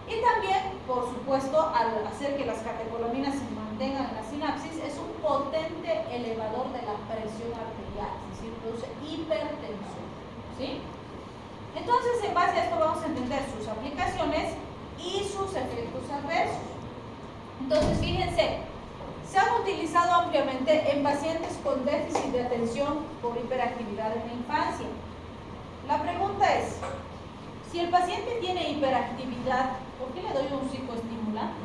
Y también, por supuesto, al hacer que las catecolaminas se mantengan en la sinapsis, es un potente elevador de la presión arterial, es decir, produce hipertensión, ¿sí? Entonces, en base a esto vamos a entender sus aplicaciones y sus efectos adversos. Entonces, fíjense, se han utilizado ampliamente en pacientes con déficit de atención por hiperactividad en la infancia. La pregunta es, si el paciente tiene hiperactividad, ¿por qué le doy un psicoestimulante?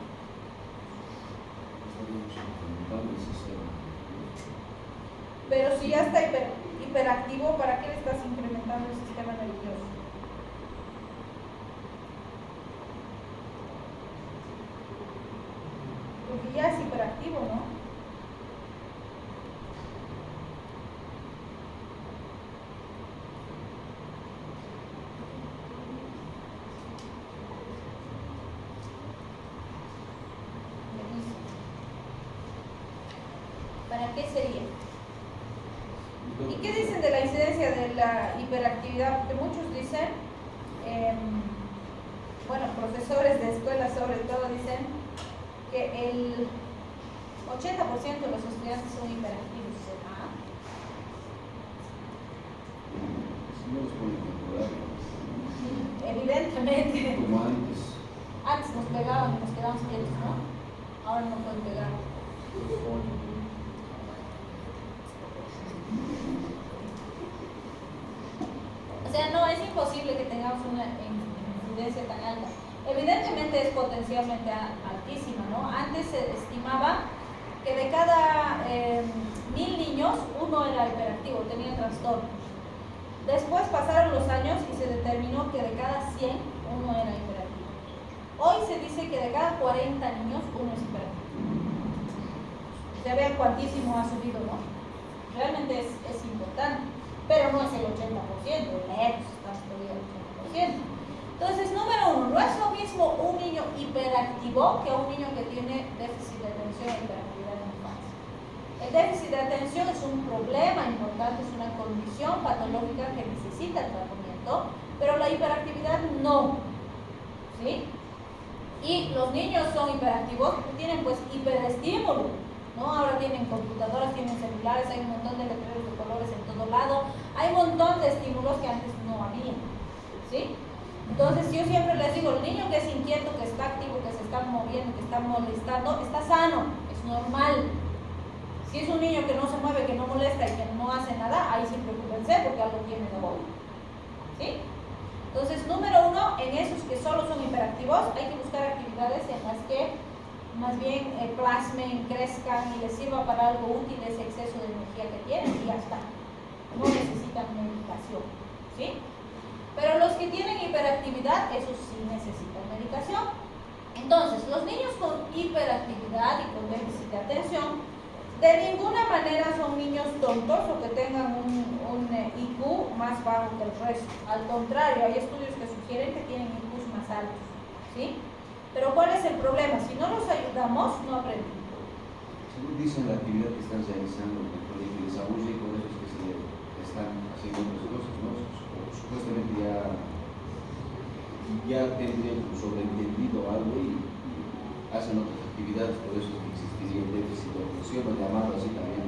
Pero si ya está hiperactivo, ¿para qué le estás incrementando el sistema nervioso? Porque ya es hiperactivo, ¿no? ¿Para qué sería? ¿Y qué dicen de la incidencia de la hiperactividad? Porque muchos dicen, bueno, profesores de escuela sobre todo dicen que el 80% de los estudiantes son hiperactivos. Si no los ponen temporal. Evidentemente. Como antes. Antes nos pegaban y nos quedamos quietos, ¿no? Ahora no pueden pegar. O sea, no, es imposible que tengamos una incidencia tan alta. Evidentemente es potencialmente altísima, ¿no? Antes se estimaba que de cada 1000 niños, uno era hiperactivo, tenía trastorno. Después pasaron los años y se determinó que de cada 100, uno era hiperactivo. Hoy se dice que de cada 40 niños, uno es hiperactivo. Ya vean cuantísimo ha subido, ¿no? Realmente es importante, pero no es el 80%, lejos, estamos todavía el 80%. Entonces, número uno, no es lo mismo un niño hiperactivo que un niño que tiene déficit de atención e hiperactividad en la infancia. El déficit de atención es un problema importante, es una condición patológica que necesita tratamiento, pero la hiperactividad no, ¿sí? Y los niños son hiperactivos porque tienen pues hiperestímulo, ¿no? Ahora tienen computadoras, tienen celulares, hay un montón de letreros de colores en todo lado, hay un montón de estímulos que antes no había, ¿sí? Entonces yo siempre les digo, el niño que es inquieto, que está activo, que se está moviendo, que está molestando, está sano, es normal. Si es un niño que no se mueve, que no molesta y que no hace nada, ahí sí preocúpense porque algo tiene de bobo, ¿sí? Entonces, número uno, en esos que solo son hiperactivos, hay que buscar actividades en las que más bien plasmen, crezcan y les sirva para algo útil ese exceso de energía que tienen y ya está. No necesitan medicación, ¿sí? Pero los que tienen hiperactividad, esos sí necesitan medicación. Entonces, los niños con hiperactividad y con déficit de atención, de ninguna manera son niños tontos o que tengan un IQ más bajo que el resto. Al contrario, hay estudios que sugieren que tienen IQs más altos, ¿sí? Pero ¿cuál es el problema? Si no los ayudamos, no aprenden. Según dicen la actividad que están realizando en el colegio les aburre y con eso es que se están haciendo otras cosas, ¿no? Supuestamente ya tendrían sobreentendido algo y hacen otras actividades, por eso existiría el déficit de atención, o llamado así también.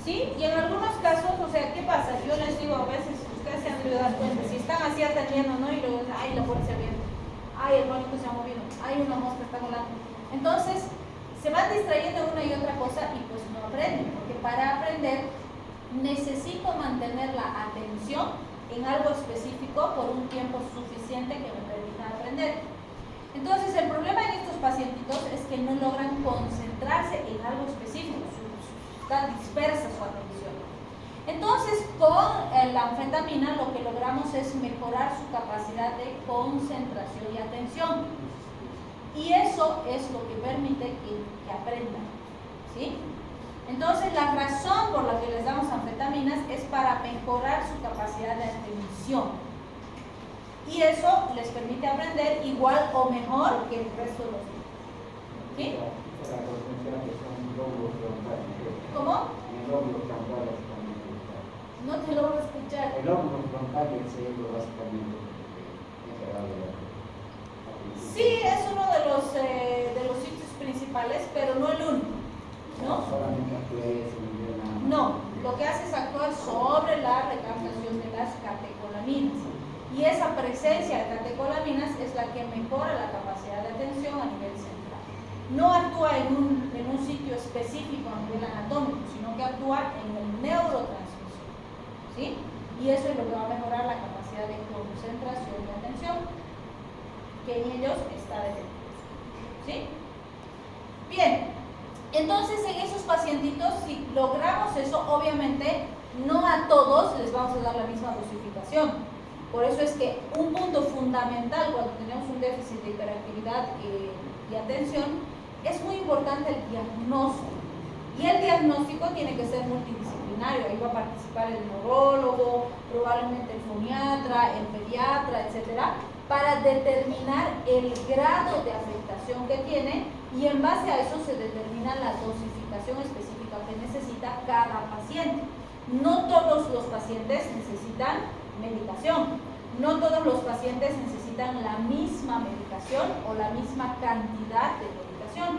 Sí, y en algunos casos, o sea, ¿qué pasa? Yo así atendiendo, ¿no? Y luego, ay, la puerta se ha abierto, ay, el bonito se ha movido, ay, una mosca está volando. Entonces, se van distrayendo una y otra cosa y pues no aprenden, porque para aprender necesito mantener la atención en algo específico por un tiempo suficiente que me permita aprender. Entonces, el problema en estos pacientitos es que no logran concentrarse en algo específico, está dispersa su atención. Entonces, con la anfetamina lo que logramos es mejorar su capacidad de concentración y atención. Y eso es lo que permite que aprendan, ¿sí? Entonces, la razón por la que les damos anfetaminas es para mejorar su capacidad de atención. Y eso les permite aprender igual o mejor que el resto de los niños. ¿Sí? ¿Cómo? No te logro escuchar. El lóbulo frontal del cerebro básicamente Sí, es uno de los sitios principales, pero no el único, ¿no? No, lo que hace es actuar sobre la recaptación de las catecolaminas. Y esa presencia de catecolaminas es la que mejora la capacidad de atención a nivel central. No actúa en un sitio específico a nivel anatómico, sino que actúa en el neurotransmisor, ¿sí? Y eso es lo que va a mejorar la capacidad de concentración y atención, que en ellos está defectuoso, ¿sí? Bien, entonces en esos pacientitos, si logramos eso, obviamente no a todos les vamos a dar la misma dosificación. Por eso es que un punto fundamental cuando tenemos un déficit de hiperactividad y atención, es muy importante el diagnóstico. Y el diagnóstico tiene que ser multidisciplinario. Ahí va a participar el neurólogo, probablemente el foniatra, el pediatra, etcétera, para determinar el grado de afectación que tiene, y en base a eso se determina la dosificación específica que necesita cada paciente. No todos los pacientes necesitan medicación, no todos los pacientes necesitan la misma medicación o la misma cantidad de medicación.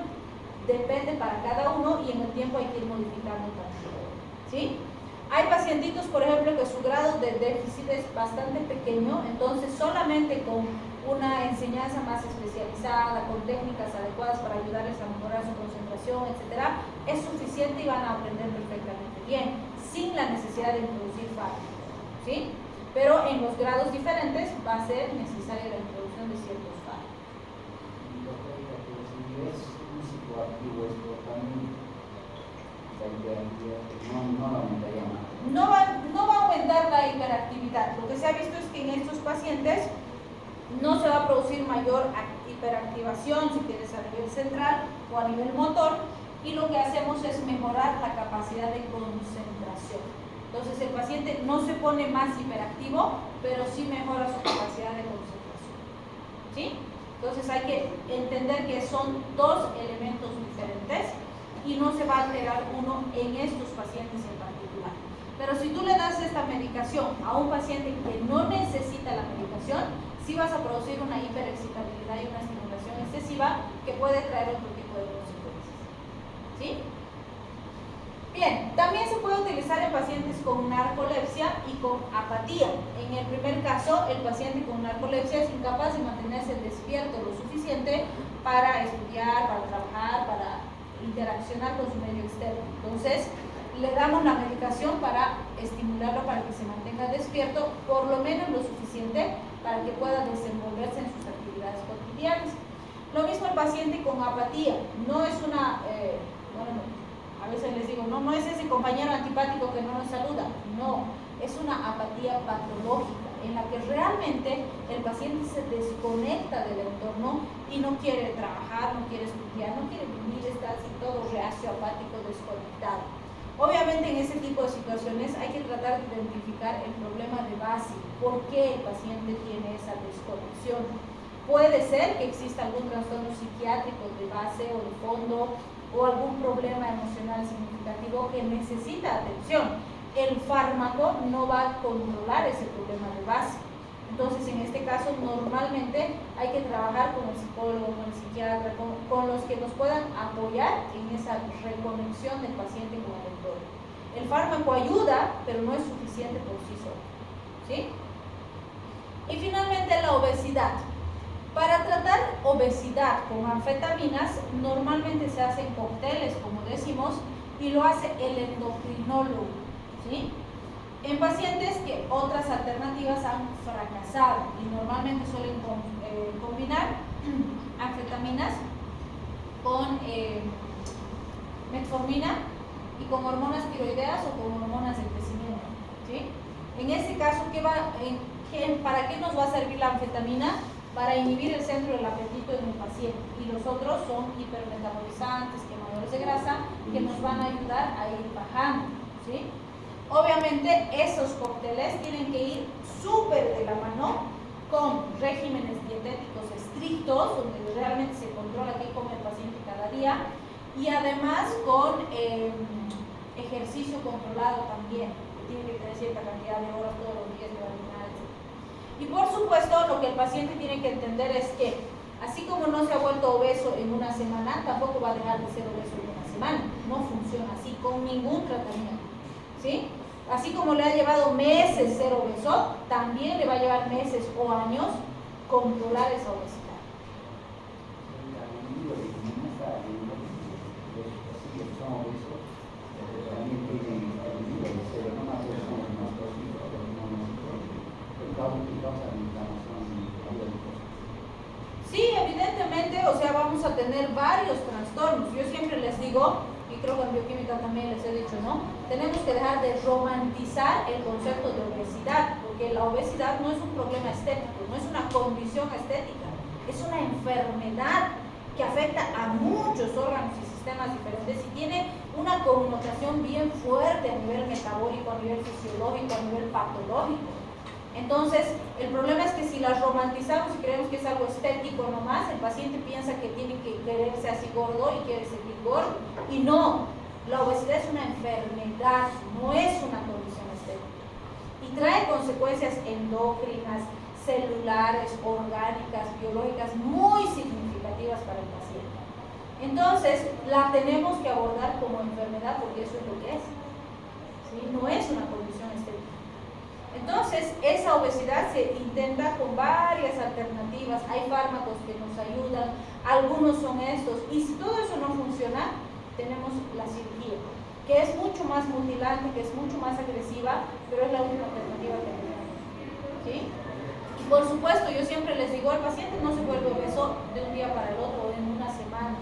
Depende para cada uno y en el tiempo hay que ir modificando también, ¿sí? Hay pacientitos, por ejemplo, que su grado de déficit es bastante pequeño, entonces solamente con una enseñanza más especializada, con técnicas adecuadas para ayudarles a mejorar su concentración, etcétera, es suficiente y van a aprender perfectamente bien, sin la necesidad de introducir fármacos, ¿sí? Pero en los grados diferentes va a ser necesaria la introducción de ciertos fármacos. No va a aumentar la hiperactividad. Lo que se ha visto es que en estos pacientes no se va a producir mayor hiperactivación, si quieres, a nivel central o a nivel motor, y lo que hacemos es mejorar la capacidad de concentración. Entonces el paciente no se pone más hiperactivo, pero sí mejora su capacidad de concentración, ¿sí? Entonces hay que entender que son dos elementos diferentes y no se va a alterar uno en estos pacientes en particular. Pero si tú le das esta medicación a un paciente que no necesita la medicación, sí vas a producir una hiperexcitabilidad y una estimulación excesiva que puede traer otro tipo de consecuencias, ¿sí? Bien, también se puede utilizar en pacientes con narcolepsia y con apatía. En el primer caso, el paciente con narcolepsia es incapaz de mantenerse despierto lo suficiente para estudiar, para trabajar, para interaccionar con su medio externo. Entonces, le damos la medicación para estimularlo para que se mantenga despierto, por lo menos lo suficiente para que pueda desenvolverse en sus actividades cotidianas. Lo mismo el paciente con apatía. No es una... a veces les digo, no es ese compañero antipático que no nos saluda, no, es una apatía patológica en la que realmente el paciente se desconecta del entorno y no quiere trabajar, no quiere estudiar, no quiere vivir, está así todo reacio, apático, desconectado. Obviamente en ese tipo de situaciones hay que tratar de identificar el problema de base, por qué el paciente tiene esa desconexión. Puede ser que exista algún trastorno psiquiátrico de base o de fondo, o algún problema emocional significativo que necesita atención. El fármaco no va a controlar ese problema de base. Entonces, en este caso, normalmente hay que trabajar con el psicólogo, con el psiquiatra, con los que nos puedan apoyar en esa reconexión del paciente con el entorno. El fármaco ayuda, pero no es suficiente por sí solo, ¿sí? Y finalmente la obesidad. Para tratar obesidad con anfetaminas, normalmente se hacen cócteles, como decimos, y lo hace el endocrinólogo, ¿sí? En pacientes que otras alternativas han fracasado y normalmente suelen combinar anfetaminas con metformina y con hormonas tiroideas o con hormonas de crecimiento, ¿sí? En este caso, ¿para qué nos va a servir la anfetamina? Para inhibir el centro del apetito en el paciente, y los otros son hipermetabolizantes, quemadores de grasa, que nos van a ayudar a ir bajando, ¿sí? Obviamente esos cócteles tienen que ir súper de la mano con regímenes dietéticos estrictos, donde realmente se controla qué come el paciente cada día, y además con ejercicio controlado también, que tiene que tener cierta cantidad de horas todos los días de caminar, etc. Y por supuesto, lo que el paciente tiene que entender es que, así como no se ha vuelto obeso en una semana, tampoco va a dejar de ser obeso en una semana. No funciona así con ningún tratamiento, ¿sí? Así como le ha llevado meses ser obeso, también le va a llevar meses o años controlar esa obesidad. Sí, evidentemente, o sea, vamos a tener varios trastornos. Yo siempre les digo, y creo que en bioquímica también les he dicho, ¿no? Tenemos que dejar de romantizar el concepto de obesidad, porque la obesidad no es un problema estético, no es una condición estética, es una enfermedad que afecta a muchos órganos y sistemas diferentes y tiene una connotación bien fuerte a nivel metabólico, a nivel fisiológico, a nivel patológico. Entonces, el problema es que si las romantizamos y creemos que es algo estético nomás, el paciente piensa que tiene que quererse así gordo y quiere seguir gordo. Y no, la obesidad es una enfermedad, no es una condición estética. Y trae consecuencias endócrinas, celulares, orgánicas, biológicas muy significativas para el paciente. Entonces, la tenemos que abordar como enfermedad porque eso es lo que es, ¿sí? No es una condición estética. Entonces, esa obesidad se intenta con varias alternativas, hay fármacos que nos ayudan, algunos son estos, y si todo eso no funciona, tenemos la cirugía, que es mucho más mutilante, que es mucho más agresiva, pero es la única alternativa que tenemos, ¿sí? Y por supuesto, yo siempre les digo, el paciente no se vuelve obeso de un día para el otro, en una semana.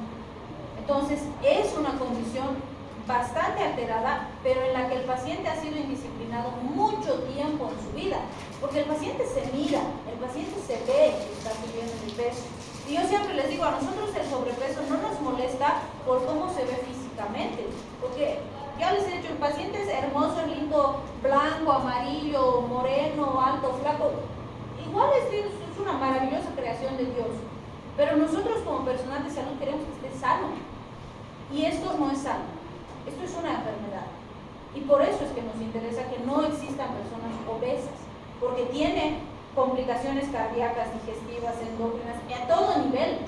Entonces, es una condición bastante alterada, pero en la que el paciente ha sido indisciplinado mucho tiempo en su vida, porque el paciente se mira, el paciente se ve que está subiendo de peso. Y yo siempre les digo, a nosotros el sobrepeso no nos molesta por cómo se ve físicamente, porque ya les he dicho, el paciente es hermoso, lindo, blanco, amarillo, moreno, alto, flaco, igual es una maravillosa creación de Dios, pero nosotros como personal de salud queremos que esté sano, y esto no es sano. Esto es una enfermedad y por eso es que nos interesa que no existan personas obesas, porque tiene complicaciones cardíacas, digestivas, endócrinas, a todo nivel,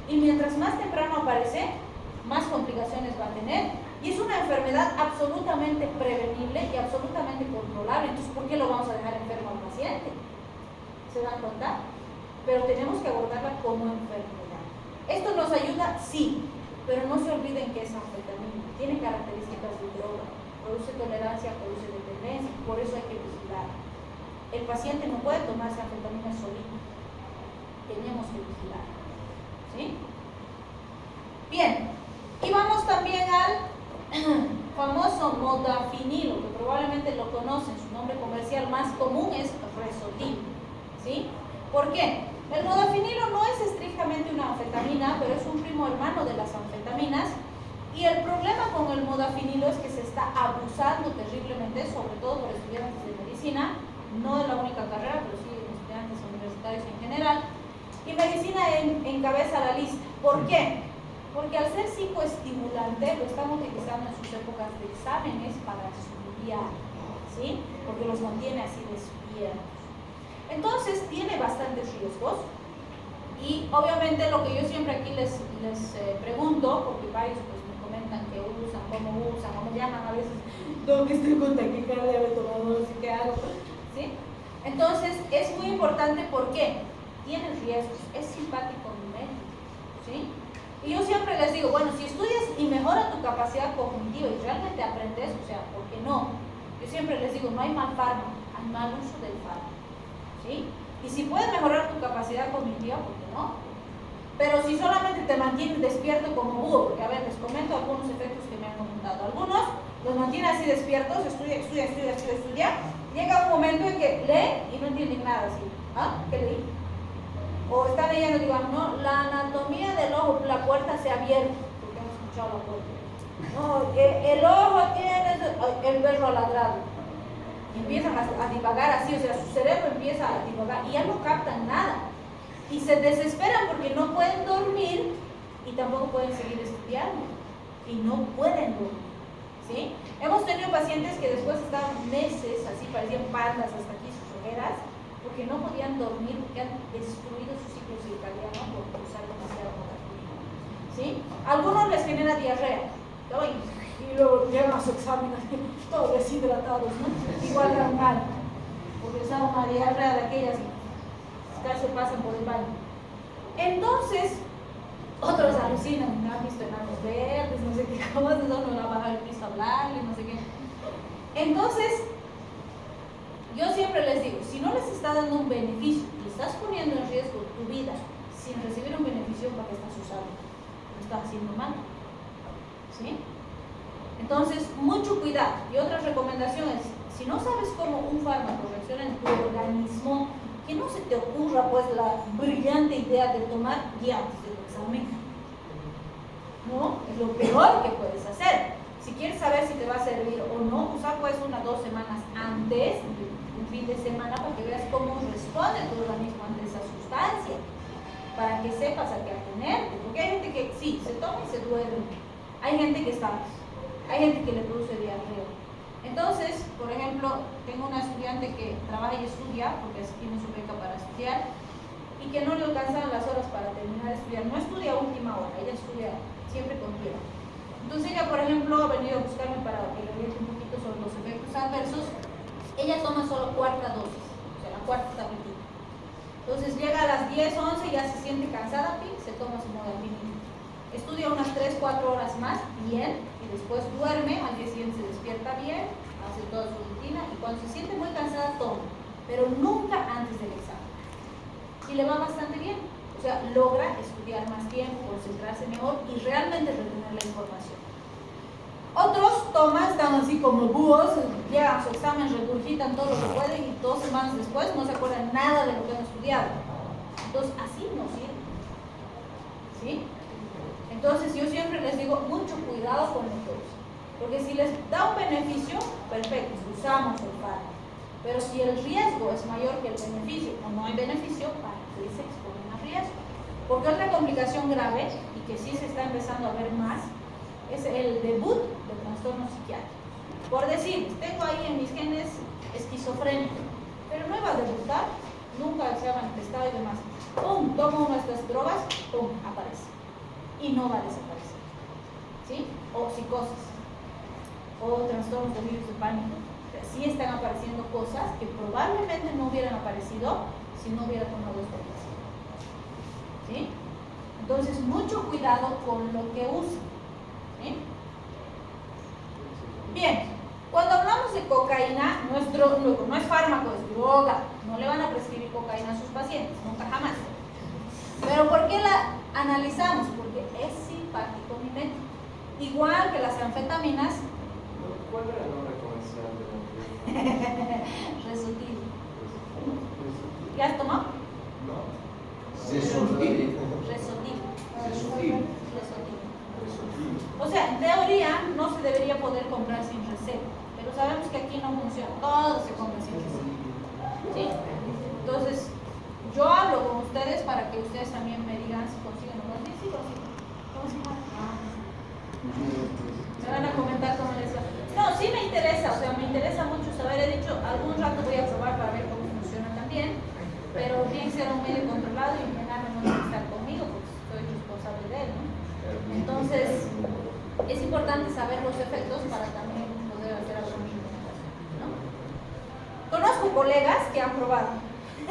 y mientras más temprano aparece, más complicaciones va a tener, y es una enfermedad absolutamente prevenible y absolutamente controlable. Entonces, ¿por qué lo vamos a dejar enfermo al paciente? ¿Se dan cuenta? Pero tenemos que abordarla como enfermedad. ¿Esto nos ayuda? Sí, pero no se olviden que es anfetamina. Tiene características de droga, produce tolerancia, produce dependencia, por eso hay que vigilar. El paciente no puede tomarse anfetamina solito, tenemos que vigilar, ¿sí? Bien, y vamos también al famoso modafinilo, que probablemente lo conocen, su nombre comercial más común es Resotil, ¿sí? ¿Por qué? El modafinilo no es estrictamente una anfetamina, pero es un primo hermano de las anfetaminas. Y el problema con el modafinilo es que se está abusando terriblemente, sobre todo por estudiantes de medicina, no de la única carrera, pero sí de estudiantes universitarios en general. Y medicina encabeza la lista. ¿Por qué? Porque al ser psicoestimulante lo están utilizando en sus épocas de exámenes para estudiar, ¿sí? Porque los mantiene así despiertos. Entonces tiene bastantes riesgos. Y obviamente lo que yo siempre aquí les pregunto, porque varios pues comentan que usan, cómo me llaman a veces, tengo que estoy con taquicardia, me he tomado, no sé qué hago, ¿sí? Entonces, es muy importante porque tiene riesgos, es simpático mimético, ¿sí? Y yo siempre les digo, bueno, si estudias y mejora tu capacidad cognitiva y realmente aprendes, o sea, ¿por qué no? Yo siempre les digo, no hay mal fármaco, hay mal uso del fármaco, ¿sí? Y si puedes mejorar tu capacidad cognitiva, ¿por qué no? Pero si solamente te mantienes despierto como búho, porque a ver, les comento algunos efectos que me han comentado. Algunos los mantienen así despiertos, estudia. Llega un momento en que leen y no entienden nada, así. ¿Ah? ¿Qué leí? O están leyendo, digo, no, la anatomía del ojo, la puerta se ha abierto, porque hemos escuchado la puerta. No, el ojo tiene el perro ladrado. Y empiezan a divagar así, o sea, su cerebro empieza a divagar y ya no captan nada. Y se desesperan porque no pueden dormir y tampoco pueden seguir estudiando. Y no pueden dormir, ¿sí? Hemos tenido pacientes que después estaban meses, así parecían pandas hasta aquí sus ojeras, porque no podían dormir, porque han destruido su ciclo circadiano por usar demasiado modafinilo, ¿sí? A algunos les genera diarrea, ¿no? Y luego llegan a su examen así, todos deshidratados, ¿no? Igual eran mal, porque usaban una diarrea de aquellas que casi pasan por el baño. Entonces, otros alucinan, me han visto enanos verdes, no sé qué cosas, no va a bajar el piso a hablarle, no sé qué. Entonces, yo siempre les digo, si no les está dando un beneficio y estás poniendo en riesgo tu vida sin recibir un beneficio, ¿para qué estás usando? Lo estás haciendo mal, ¿sí? Entonces, mucho cuidado. Y otra recomendación es, si no sabes cómo un fármaco reacciona en tu organismo, que no se te ocurra pues la brillante idea de tomar guía antes del examen. ¿No? Es lo peor que puedes hacer. Si quieres saber si te va a servir o no, usa pues 1 o 2 semanas antes, un fin de semana, para que veas cómo responde tu organismo ante esa sustancia, para que sepas a qué atenerte. Porque hay gente que sí, se toma y se duerme. Hay gente que está, hay gente que le produce diarrea. Entonces, por ejemplo, tengo una estudiante que trabaja y estudia, porque así tiene su beca para estudiar, y que no le alcanzan las horas para terminar de estudiar. No estudia a última hora, ella estudia siempre con tiempo. Entonces ella, por ejemplo, ha venido a buscarme para que le oriente un poquito sobre los efectos adversos. Ella toma solo 4ª dosis, o sea, la 4ª tabletita. Entonces llega a las 10, 11, ya se siente cansada, se toma su modafinilo. Estudia unas 3, 4 horas más, bien, y después duerme, al día siguiente se despierta bien, hace toda su rutina, y cuando se siente muy cansada toma, pero nunca antes del examen. Y le va bastante bien, o sea, logra estudiar más tiempo, concentrarse mejor y realmente retener la información. Otros toman, están así como búhos, llegan a su examen, regurgitan todo lo que pueden y 2 semanas después no se acuerdan nada de lo que han estudiado. Entonces, así no sirve, ¿sí? Entonces yo siempre les digo, mucho cuidado con lo que usan, porque si les da un beneficio, perfecto, usamos el fármaco, pero si el riesgo es mayor que el beneficio o no hay beneficio, ¿para qué se exponen a riesgo? Porque otra complicación grave, y que sí se está empezando a ver más, es el debut de trastornos psiquiátricos. Por decir, tengo ahí en mis genes esquizofrenia, pero no iba a debutar, nunca se ha manifestado y demás. ¡Pum! Tomo una de estas drogas, ¡pum! Aparece. Y no va a desaparecer, ¿sí? O psicosis, o trastornos de virus de pánico. O sea, sí están apareciendo cosas que probablemente no hubieran aparecido si no hubiera tomado esta medicina, ¿sí? Entonces, mucho cuidado con lo que usan, ¿sí? Bien, cuando hablamos de cocaína, no es fármaco, es droga. No le van a prescribir cocaína a sus pacientes, nunca jamás. Pero ¿por qué la analizamos? Porque es simpático mimético. Igual que las anfetaminas. ¿Cuál era el nombre comercial de la Resotil. ¿Ya has tomado? No. Resotil. Resotil. Resotil. Resotil. O sea, en teoría no se debería poder comprar sin receta, pero sabemos que aquí no funciona, todo se compra sin receta, ¿sí? Entonces, yo hablo con ustedes para que ustedes también me digan si consiguen o no. Sí, ¿cómo se llama? Me van a comentar cómo les va. No, sí me interesa, o sea, me interesa mucho saber. He dicho, algún rato voy a probar para ver cómo funciona también, pero bien ser un medio controlado y Genaro no tiene que estar conmigo, porque soy responsable de él, ¿no? Entonces, es importante saber los efectos para también poder hacer alguna recomendación, ¿no? Conozco colegas que han probado.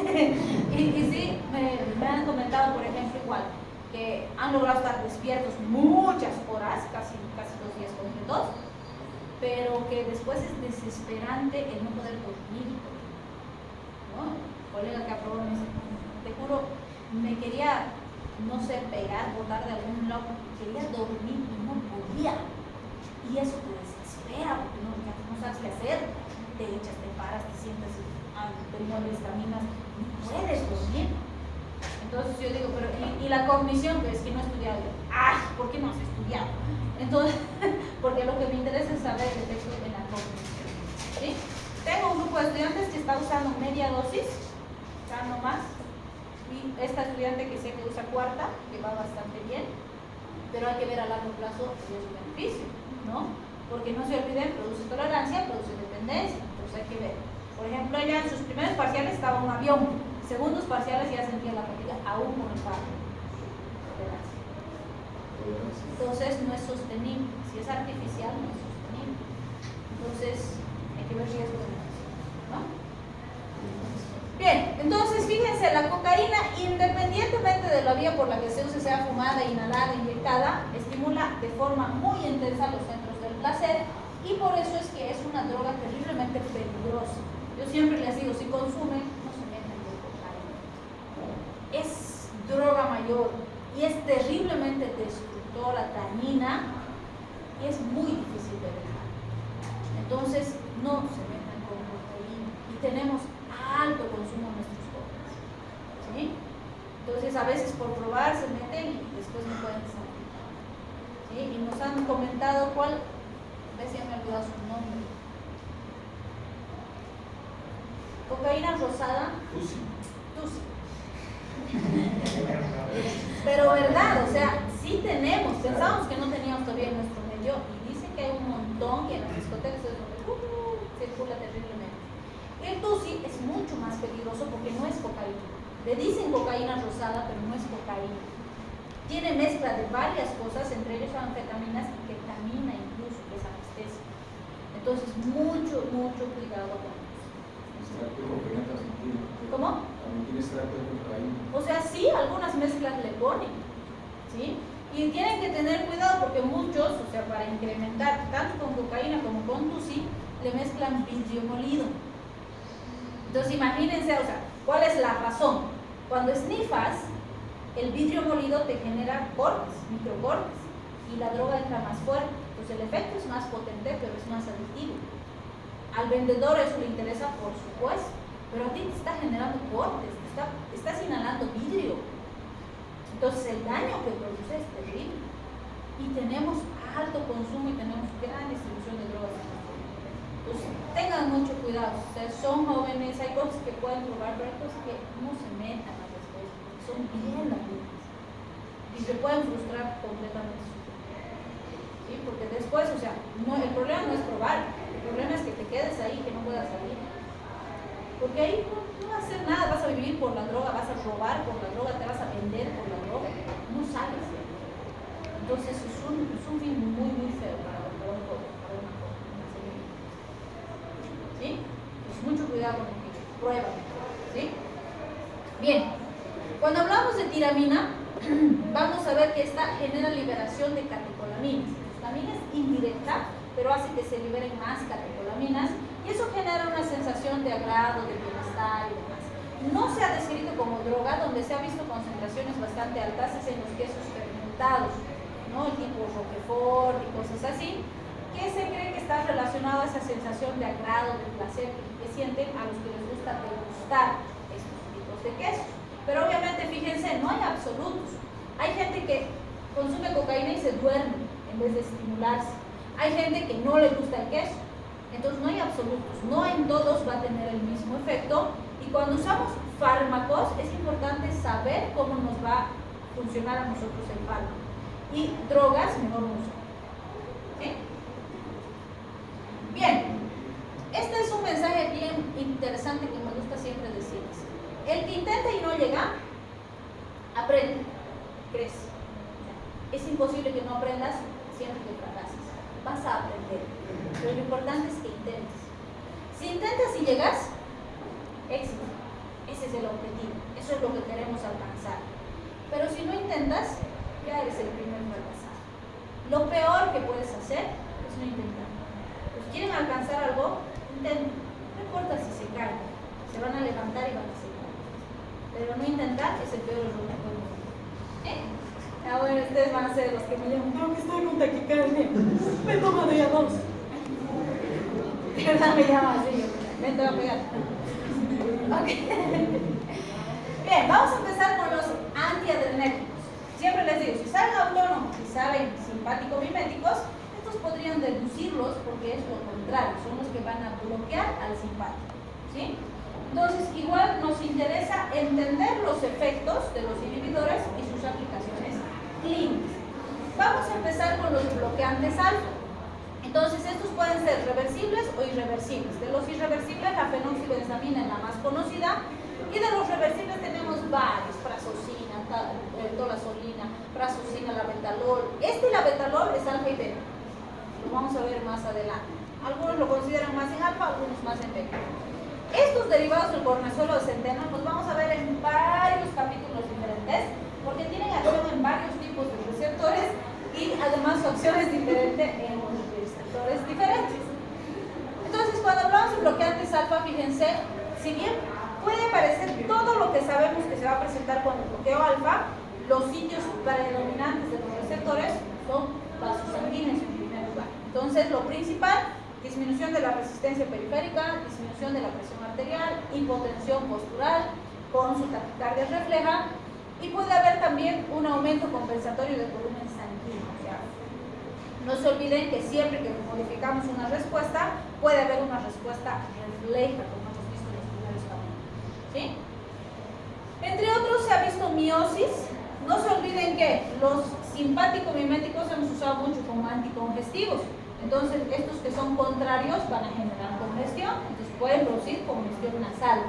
y sí, me han comentado, por ejemplo, igual, que han logrado estar despiertos muchas horas, casi 2 días completos, pero que después es desesperante el no poder dormir, ¿no? El colega que aprobó me dice, te juro, me quería, no sé, pegar, botar de algún lado, quería dormir y no podía. Y eso te desespera, porque no sabes qué hacer, te echas, te paras, te sientas, te mueves, caminas, no puedes dormir. Entonces yo digo, pero y la cognición, pues que no he estudiado. ¡Ay! ¿Por qué no has estudiado? Entonces, porque lo que me interesa es saber el efecto en la cognición. ¿Sí? Tengo un grupo de estudiantes que está usando media dosis, ya no más, y esta estudiante que sé que usa cuarta, que va bastante bien, pero hay que ver a largo plazo el beneficio, ¿no? Porque no se olviden, produce tolerancia, produce dependencia, entonces hay que ver. Por ejemplo, ella en sus primeros parciales estaba en un avión, segundos parciales ya sentía la fatiga, aún con el paro. Entonces no es sostenible, si es artificial no es sostenible. Entonces hay que ver riesgo de negocio, ¿no? Bien, entonces fíjense, la cocaína, independientemente de la vía por la que se use, sea fumada, inhalada, inyectada, estimula de forma muy intensa los centros del placer y por eso es que es una droga terriblemente peligrosa. Yo siempre les digo, si consumen, no se metan con cocaína. Es droga mayor y es terriblemente destructora, dañina y es muy difícil de dejar. Entonces, no se metan con cocaína y tenemos alto consumo en nuestros jóvenes, ¿sí? Entonces a veces por probar se meten y después no pueden salir, ¿sí? Y nos han comentado cuál, a ver si ya me he olvidado su nombre, cocaína rosada, Tusi. Pero verdad, o sea, sí tenemos, pensamos que no teníamos todavía en nuestro medio y dicen que hay un montón que en las discotecas es donde circula terriblemente. El Tusi es mucho más peligroso porque no es cocaína. Le dicen cocaína rosada, pero no es cocaína. Tiene mezcla de varias cosas, entre ellos anfetaminas y ketamina incluso, que es anestesia. Entonces, mucho cuidado con eso. ¿Cómo? También tiene extracto de cocaína. O sea, sí, algunas mezclas le ponen, ¿sí? Y tienen que tener cuidado porque muchos, o sea, para incrementar tanto con cocaína como con Tusi, le mezclan vidrio molido. Entonces imagínense, o sea, ¿cuál es la razón? Cuando snifas, el vidrio molido te genera cortes, microcortes, y la droga entra más fuerte. Entonces el efecto es más potente, pero es más adictivo. Al vendedor eso le interesa, por supuesto, pero a ti te está generando cortes, estás inhalando vidrio. Entonces el daño que produce es terrible. Y tenemos alto consumo y tenemos gran distribución de drogas. Entonces, tengan mucho cuidado, ustedes son jóvenes, hay cosas que pueden probar, pero hay cosas que no se metan a después, porque son bien dañinas y se pueden frustrar completamente. ¿Sí? Porque después, o sea, no, el problema no es probar, el problema es que te quedes ahí, que no puedas salir. Porque ahí no vas a hacer nada, vas a vivir por la droga, vas a robar por la droga, te vas a vender por la droga, no sales. Entonces es un fin muy feo para una joven. ¿Sí? Pues mucho cuidado con lo que prueban, ¿sí? Bien, cuando hablamos de tiramina, vamos a ver que esta genera liberación de catecolaminas. La tiramina es indirecta, pero hace que se liberen más catecolaminas y eso genera una sensación de agrado, de bienestar y demás. No se ha descrito como droga, donde se ha visto concentraciones bastante altas es en los quesos fermentados, ¿no? Tipo Roquefort y cosas así, que se cree que está relacionado a esa sensación de agrado, de placer que sienten a los que les gusta degustar estos tipos de quesos. Pero obviamente, fíjense, no hay absolutos. Hay gente que consume cocaína y se duerme en vez de estimularse. Hay gente que no le gusta el queso. Entonces no hay absolutos. No en todos va a tener el mismo efecto. Y cuando usamos fármacos, es importante saber cómo nos va a funcionar a nosotros el fármaco. Y drogas, mejor no usar. ¿Sí? Bien, este es un mensaje bien interesante que me gusta siempre decirles. El que intenta y no llega, aprende, crece. Es imposible que no aprendas siempre que fracases. Vas a aprender, pero lo importante es que intentes. Si intentas y llegas, podríamos alcanzar. Pero si no intentas, ya eres el primer fracasado. Lo peor que puedes hacer es no intentar. Pues quieren alcanzar algo, intenten. No importa si se caen, se van a levantar y van a seguir. Pero no intentar es el peor error que pueden hacer. Bueno, ustedes van a ser los que me llaman, no, que estoy con taquicardia, me toma de a 2. De verdad me llama así, ven, te voy a pegar. Okay. Bien, vamos a empezar con los antiadrenérgicos. Siempre les digo, si saben autónomos y saben simpático-miméticos, estos podrían deducirlos porque es lo contrario, son los que van a bloquear al simpático, ¿sí? Entonces, igual nos interesa entender los efectos de los inhibidores y sus aplicaciones clínicas. Vamos a empezar con los bloqueantes alfa. Entonces, estos pueden ser reversibles o irreversibles. De los irreversibles, la fenoxibenzamina es la más conocida, y de los reversibles tenemos varios: prazosina, tolazolina, prazosina, labetalol. Labetalol es alfa y beta. Lo vamos a ver más adelante. Algunos lo consideran más en alfa, algunos más en beta. Estos derivados del cortisol de centeno los vamos a ver en varios capítulos diferentes, porque tienen acción en varios tipos de receptores y además su acción es diferente en receptores diferentes. Entonces, cuando hablamos de bloqueantes alfa, fíjense, si bien puede parecer todo lo que sabemos que se va a presentar con el bloqueo alfa, los sitios predominantes de los receptores son vasos sanguíneos en primer lugar. Entonces, lo principal: disminución de la resistencia periférica, disminución de la presión arterial, hipotensión postural con su taquicardia refleja, y puede haber también un aumento compensatorio del volumen sanguíneo. No se olviden que siempre que modificamos una respuesta, puede haber una respuesta refleja, como hemos visto en los primeros capítulos, ¿sí? Entre otros, se ha visto miosis. No se olviden que los simpático-miméticos hemos usado mucho como anticongestivos. Entonces, estos que son contrarios van a generar congestión, entonces pueden producir congestión nasal.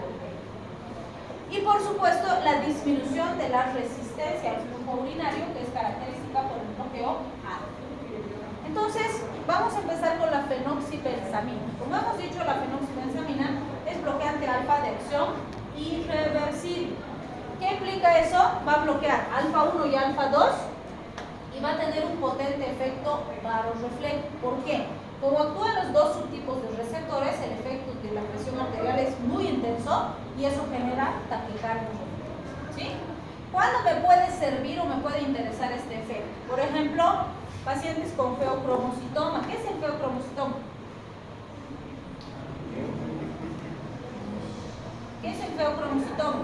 Y por supuesto, la disminución de la resistencia al flujo urinario, que es característica por el bloqueo alfa. Entonces, vamos a empezar con la fenoxibenzamina. Como hemos dicho, la fenoxibenzamina es bloqueante alfa de acción irreversible. ¿Qué implica eso? Va a bloquear alfa 1 y alfa 2 y va a tener un potente efecto varorreflejo. ¿Por qué? Como actúan los dos subtipos de receptores, el efecto de la presión arterial es muy intenso y eso genera taquicardia. ¿Sí? ¿Cuándo me puede servir o me puede interesar este efecto? Por ejemplo, pacientes con feocromocitoma. ¿Qué es el feocromocitoma? ¿Qué es el feocromocitoma?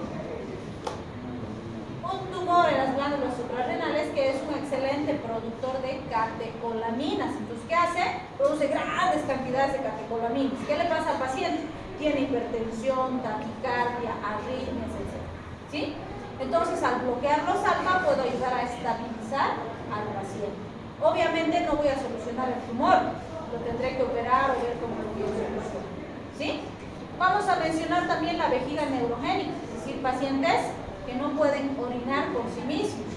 Un tumor en las glándulas suprarrenales que es un excelente productor de catecolaminas. Entonces, ¿qué hace? Produce grandes cantidades de catecolaminas. ¿Qué le pasa al paciente? Tiene hipertensión, taquicardia, arritmias, etc. ¿Sí? Entonces, al bloquear los alfa, puedo ayudar a estabilizar al paciente. Obviamente no voy a solucionar el tumor, lo tendré que operar o ver cómo lo voy a solucionar. ¿Sí? Vamos a mencionar también la vejiga neurogénica, es decir, pacientes que no pueden orinar por sí mismos.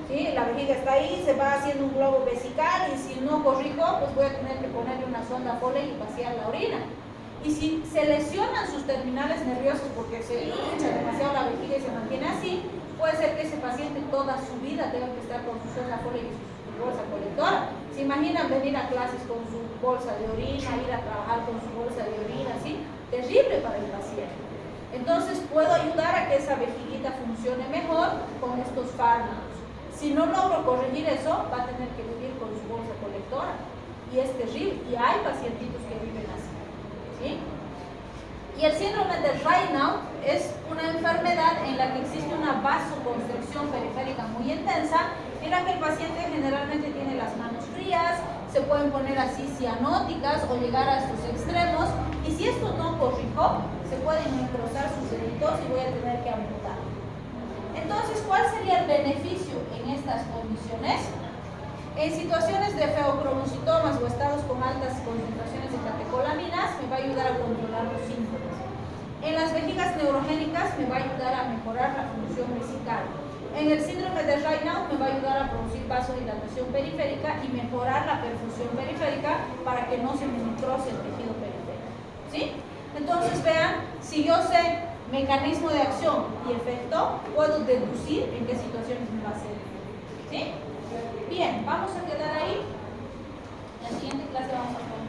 ¿Sí? La vejiga está ahí, se va haciendo un globo vesical y si no corrijo, pues voy a tener que ponerle una sonda Foley y vaciar la orina. Y si se lesionan sus terminales nerviosos porque se hincha demasiado la vejiga y se mantiene así, puede ser que ese paciente toda su vida tenga que estar con su sonda Foley y su bolsa colectora. ¿Se imaginan venir a clases con su bolsa de orina, ir a trabajar con su bolsa de orina, así? Terrible para el paciente. Entonces puedo ayudar a que esa vejiguita funcione mejor con estos fármacos. Si no logro corregir eso, va a tener que vivir con su bolsa colectora. Y es terrible. Y hay pacientitos que viven así. ¿Sí? Y el síndrome de Raynaud es una enfermedad en la que existe una vasoconstricción periférica muy intensa, en la que el paciente generalmente tiene las manos frías, se pueden poner así cianóticas o llegar a estos extremos, y si esto no corrijo, se pueden necrosar sus deditos y voy a tener que amputar. Entonces, ¿cuál sería el beneficio en estas condiciones? En situaciones de feocromocitomas o estados con altas concentraciones de catecolaminas, me va a ayudar a controlar los síntomas. En las vejigas neurogénicas me va a ayudar a mejorar la función vesical. En el síndrome de Raynaud me va a ayudar a producir vasodilatación periférica y mejorar la perfusión periférica para que no se me necrose el tejido periférico. ¿Sí? Entonces vean, si yo sé mecanismo de acción y efecto, puedo deducir en qué situaciones me va a hacer. ¿Sí? Bien, vamos a quedar ahí. En la siguiente clase vamos a